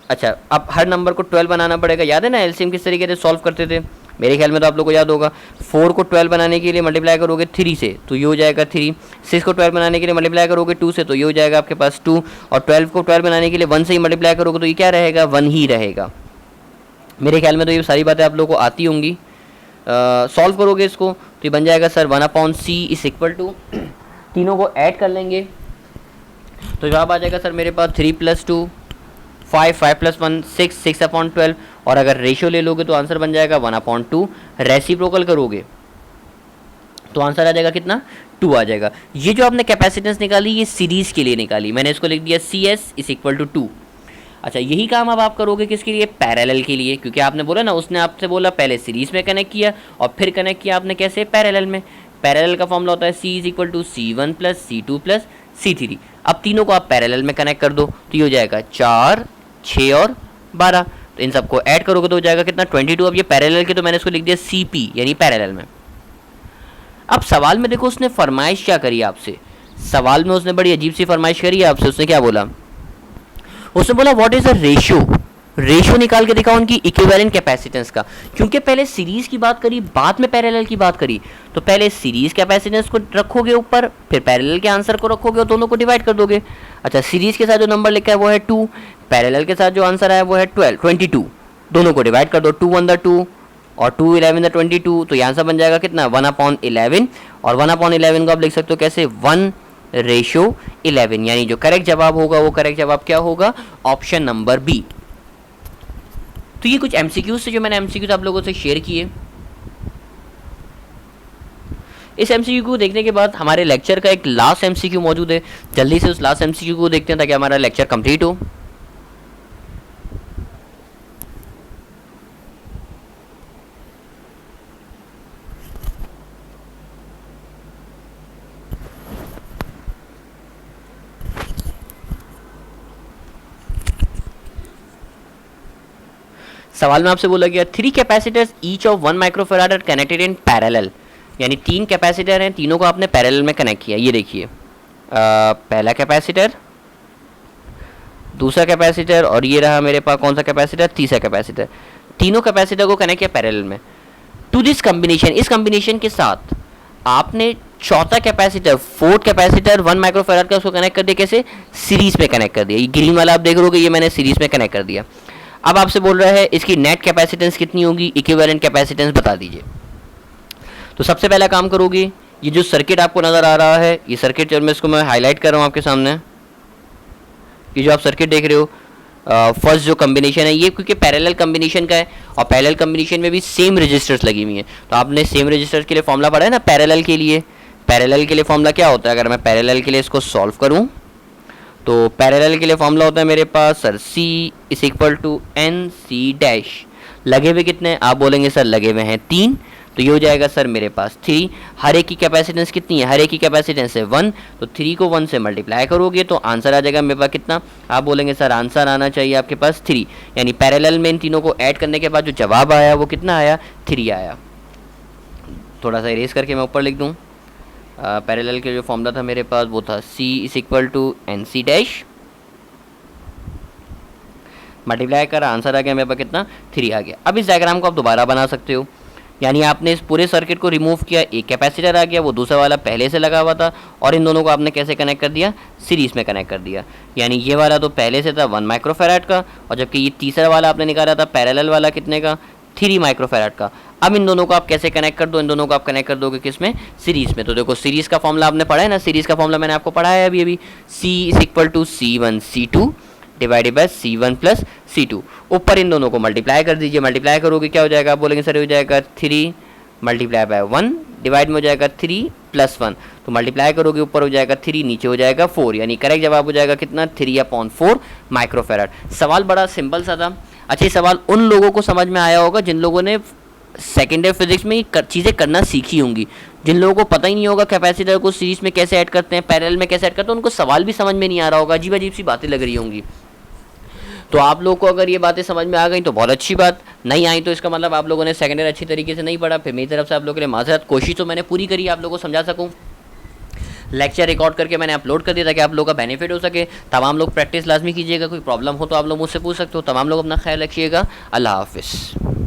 अच्छा, अब हर नंबर को 12 बनाना पड़ेगा। याद है ना एलसीएम किस तरीके से सॉल्व करते थे? मेरे ख्याल में तो आप लोगों को याद होगा। 4 को 12 बनाने के लिए मल्टीप्लाई करोगे 3 से तो ये हो जाएगा 3, 6 को 12 बनाने के लिए मल्टीप्लाई करोगे 2 से तो ये हो जाएगा आपके पास 2, और 12 को 12 बनाने के लिए 1 से ही मल्टीप्लाई करोगे तो ये क्या रहेगा? 1 ही रहेगा। मेरे ख्याल में तो ये सारी बातें आप लोगों को आती होंगी। सॉल्व करोगे इसको तो ये बन जाएगा sir 1/C is equal to, तीनों को ऐड कर लेंगे तो जवाब आ जाएगा सर मेरे पास 3 + 2 5, 5 + 1 6, 6/12, और अगर रेशियो ले लोगे तो आंसर बन जाएगा 1/2। रेसिप्रोकल करोगे तो आंसर आ जाएगा कितना? 2 आ जाएगा। ये जो आपने कैपेसिटेंस निकाली ये सीरीज के लिए निकाली, मैंने इसको लिख दिया CS इज इक्वल टू 2। अच्छा, यही काम अब आप करोगे किसके लिए? पैरेलल के लिए, क्योंकि आपने बोला ना, उसने आपसे बोला पहले सीरीज में कनेक्ट किया और फिर कनेक्ट किया आपने कैसे? पैरेलल में। पैरेलल का फॉर्मूला होता है C = C1 + C2 + C3। अब तीनों को आप पैरेलल में कनेक्ट कर दो तो ये हो जाएगा 4, 6 और 12। तो इन सबको ऐड करोगे तो हो जाएगा कितना 22। अब ये पैरेलल के तो मैंने इसको लिख दिया CP यानी पैरेलल में। अब सवाल में देखो उसने फरमाइश क्या करी आपसे, सवाल में उसने बड़ी अजीब सी फरमाइश करी है आपसे। उसने क्या बोला, उसने बोला what is the ratio, ratio निकाल के दिखाओ उनकी इक्विवेलेंट कैपेसिटेंस का। क्योंकि पहले सीरीज की बात करी बाद में पैरेलल की बात करी, तो पहले सीरीज कैपेसिटेंस को रखोगे ऊपर, फिर पैरेलल के आंसर को रखोगे और दोनों को डिवाइड कर दोगे। अच्छा, सीरीज के साथ जो नंबर लिखा है वो है 2, पैरेलल के साथ जो आंसर है वो है 22, दोनों को डिवाइड कर दो, 2 1 2 और 2 11 22। तो यहाँ से बन जाएगा कितना 1/11, और 1/11 को आप लिख सकते हो कैसे 1/11, यानी जो करेक्ट जवाब होगा वो करेक्ट जवाब क्या होगा, ऑप्शन नंबर बी। तो ये कुछ एमसीक्यूज थे जो मैंने एमसीक्यूज आप लोगों से शेयर किए। इस एमसीक्यू को देखने के बाद हमारे लेक्चर का एक लास्ट एमसीक्यू मौजूद है, जल्दी से उस लास्ट एमसीक्यू को देखते हैं ताकि हमारा लेक्चर कंप्लीट हो। सवाल में आपसे बोला गया 3 capacitors each of 1 microfarad are connected in parallel, यानी 3 कैपेसिटर हैं, तीनों को आपने पैरेलल में कनेक्ट किया। ये देखिए पहला कैपेसिटर, दूसरा कैपेसिटर और ये रहा मेरे पास कौन सा कैपेसिटर, तीसरा कैपेसिटर। तीनों कैपेसिटर को कनेक्ट किया पैरेलल में। टू दिस कॉम्बिनेशन, इस कॉम्बिनेशन के साथ आपने चौथा कैपेसिटर, फोर्थ कैपेसिटर 1 माइक्रोफैराड का उसको कनेक्ट कर दिया, कैसे, सीरीज में कनेक्ट कर दिया। ये ग्रीन वाला आप देख रहे होगे, ये मैंने सीरीज में कनेक्ट कर दिया। अब आपसे बोल रहा है इसकी नेट कैपेसिटेंस कितनी होगी, इक्विवेलेंट कैपेसिटेंस बता दीजिए। तो सबसे पहला काम करोगे, ये जो सर्किट आपको नज़र आ रहा है, ये सर्किट जो मैं हाईलाइट कर रहा हूँ आपके सामने, ये जो आप सर्किट देख रहे हो, फर्स्ट जो कम्बिनेशन है ये क्योंकि पैरेलल कम्बिनेशन का है और पैरेलल कम्बिनेशन में भी सेम रजिस्टर्स लगी हुई हैं। तो आपने सेम रजिस्टर्स के लिए फॉर्मूला पढ़ा है ना पैरेलल के लिए। पैरेलल के लिए फॉर्मूला क्या होता है, अगर मैं पैरेलल के लिए इसको सॉल्व करूँ तो पैरेलल के लिए फॉर्मूला होता है मेरे पास sir C is equal to NC dash. लगे हुए कितने, आप बोलेंगे सर लगे हुए हैं 3, तो ये हो जाएगा सर मेरे पास 3। हर एक की कैपेसिटेंस कितनी है, हर एक की कैपेसिटेंस है 1, तो 3 को 1 से मल्टीप्लाई करोगे तो आंसर आ जाएगा मेरे पास कितना, आप बोलेंगे सर आंसर आना चाहिए आपके पास 3, यानी पैरेलल में इन तीनों को ऐड करने के बाद जो जवाब आया वो कितना आया, 3 आया। थोड़ा सा इरेज करके मैं ऊपर लिख दूँ, पैरेलल के जो फॉर्मूला था मेरे पास वो था C is equal to NC dash, multiply कर आंसर आ गया मेरे पास कितना 3 आ गया। अब इस डायग्राम को आप दोबारा बना सकते हो, यानी आपने इस पूरे सर्किट को रिमूव किया, एक कैपेसिटर आ गया, वो दूसरा वाला पहले से लगा हुआ था, और इन दोनों को आपने कैसे कनेक्ट कर दिया, सीरीज में कनेक्ट कर दिया। यानी ये वाला तो पहले से था 1 माइक्रोफैराड का, और जबकि ये तीसरा वाला आपने निकाला था पैरेलल वाला कितने का, 3 माइक्रोफैराड का। अब इन दोनों को आप कैसे कनेक्ट कर दो, इन दोनों को आप कनेक्ट कर दोगे किसमें, सीरीज में। तो देखो सीरीज का फॉर्मूला आपने पढ़ा है ना, सीरीज का फॉर्मूला मैंने आपको पढ़ाया है अभी C is equal to C1 C2 divided by C1 plus C2। ऊपर इन दोनों को मल्टीप्लाई कर दीजिए, मल्टीप्लाई करोगे क्या हो जाएगा, आप बोलेंगे सर हो जाएगा 3 मल्टीप्लाई बाय 1 डिवाइड में हो जाएगा 3 प्लस 1, तो मल्टीप्लाई करोगे ऊपर हो जाएगा 3 नीचे हो जाएगा 4, यानी करेक्ट जवाब हो जाएगा कितना 3/4 माइक्रोफैराड। सवाल बड़ा सिंपल सा था। अच्छा, ये सवाल उन लोगों को समझ में आया होगा जिन लोगों ने सेकेंड ईयर फिजिक्स में चीज़ें करना सीखी होंगी। जिन लोगों को पता ही नहीं होगा कैपेसिटर को सीरीज में कैसे ऐड करते हैं, पैरेलल में कैसे ऐड करते हैं, उनको सवाल भी समझ में नहीं आ रहा होगा, अजीब अजीब सी बातें लग रही होंगी। तो आप लोग को अगर ये बातें समझ में आ गई तो बहुत अच्छी बात, नहीं आई तो इसका मतलब आप लोगों ने सेकेंड ईयर अच्छी तरीके से नहीं पढ़ा। फिर मेरी तरफ से आप लोगों के लिए माजरत, कोशिश तो मैंने पूरी करी आप लोगों को समझा सकूँ। लेक्चर रिकॉर्ड करके मैंने अपलोड कर दिया ताकि आप लोगों का बेनिफिट हो सके। तमाम लोग प्रैक्टिस लाजमी कीजिएगा, कोई प्रॉब्लम हो तो आप लोग मुझसे पूछ सकते हो। तमाम लोग अपना ख्याल रखिएगा। अल्लाह हाफिज़।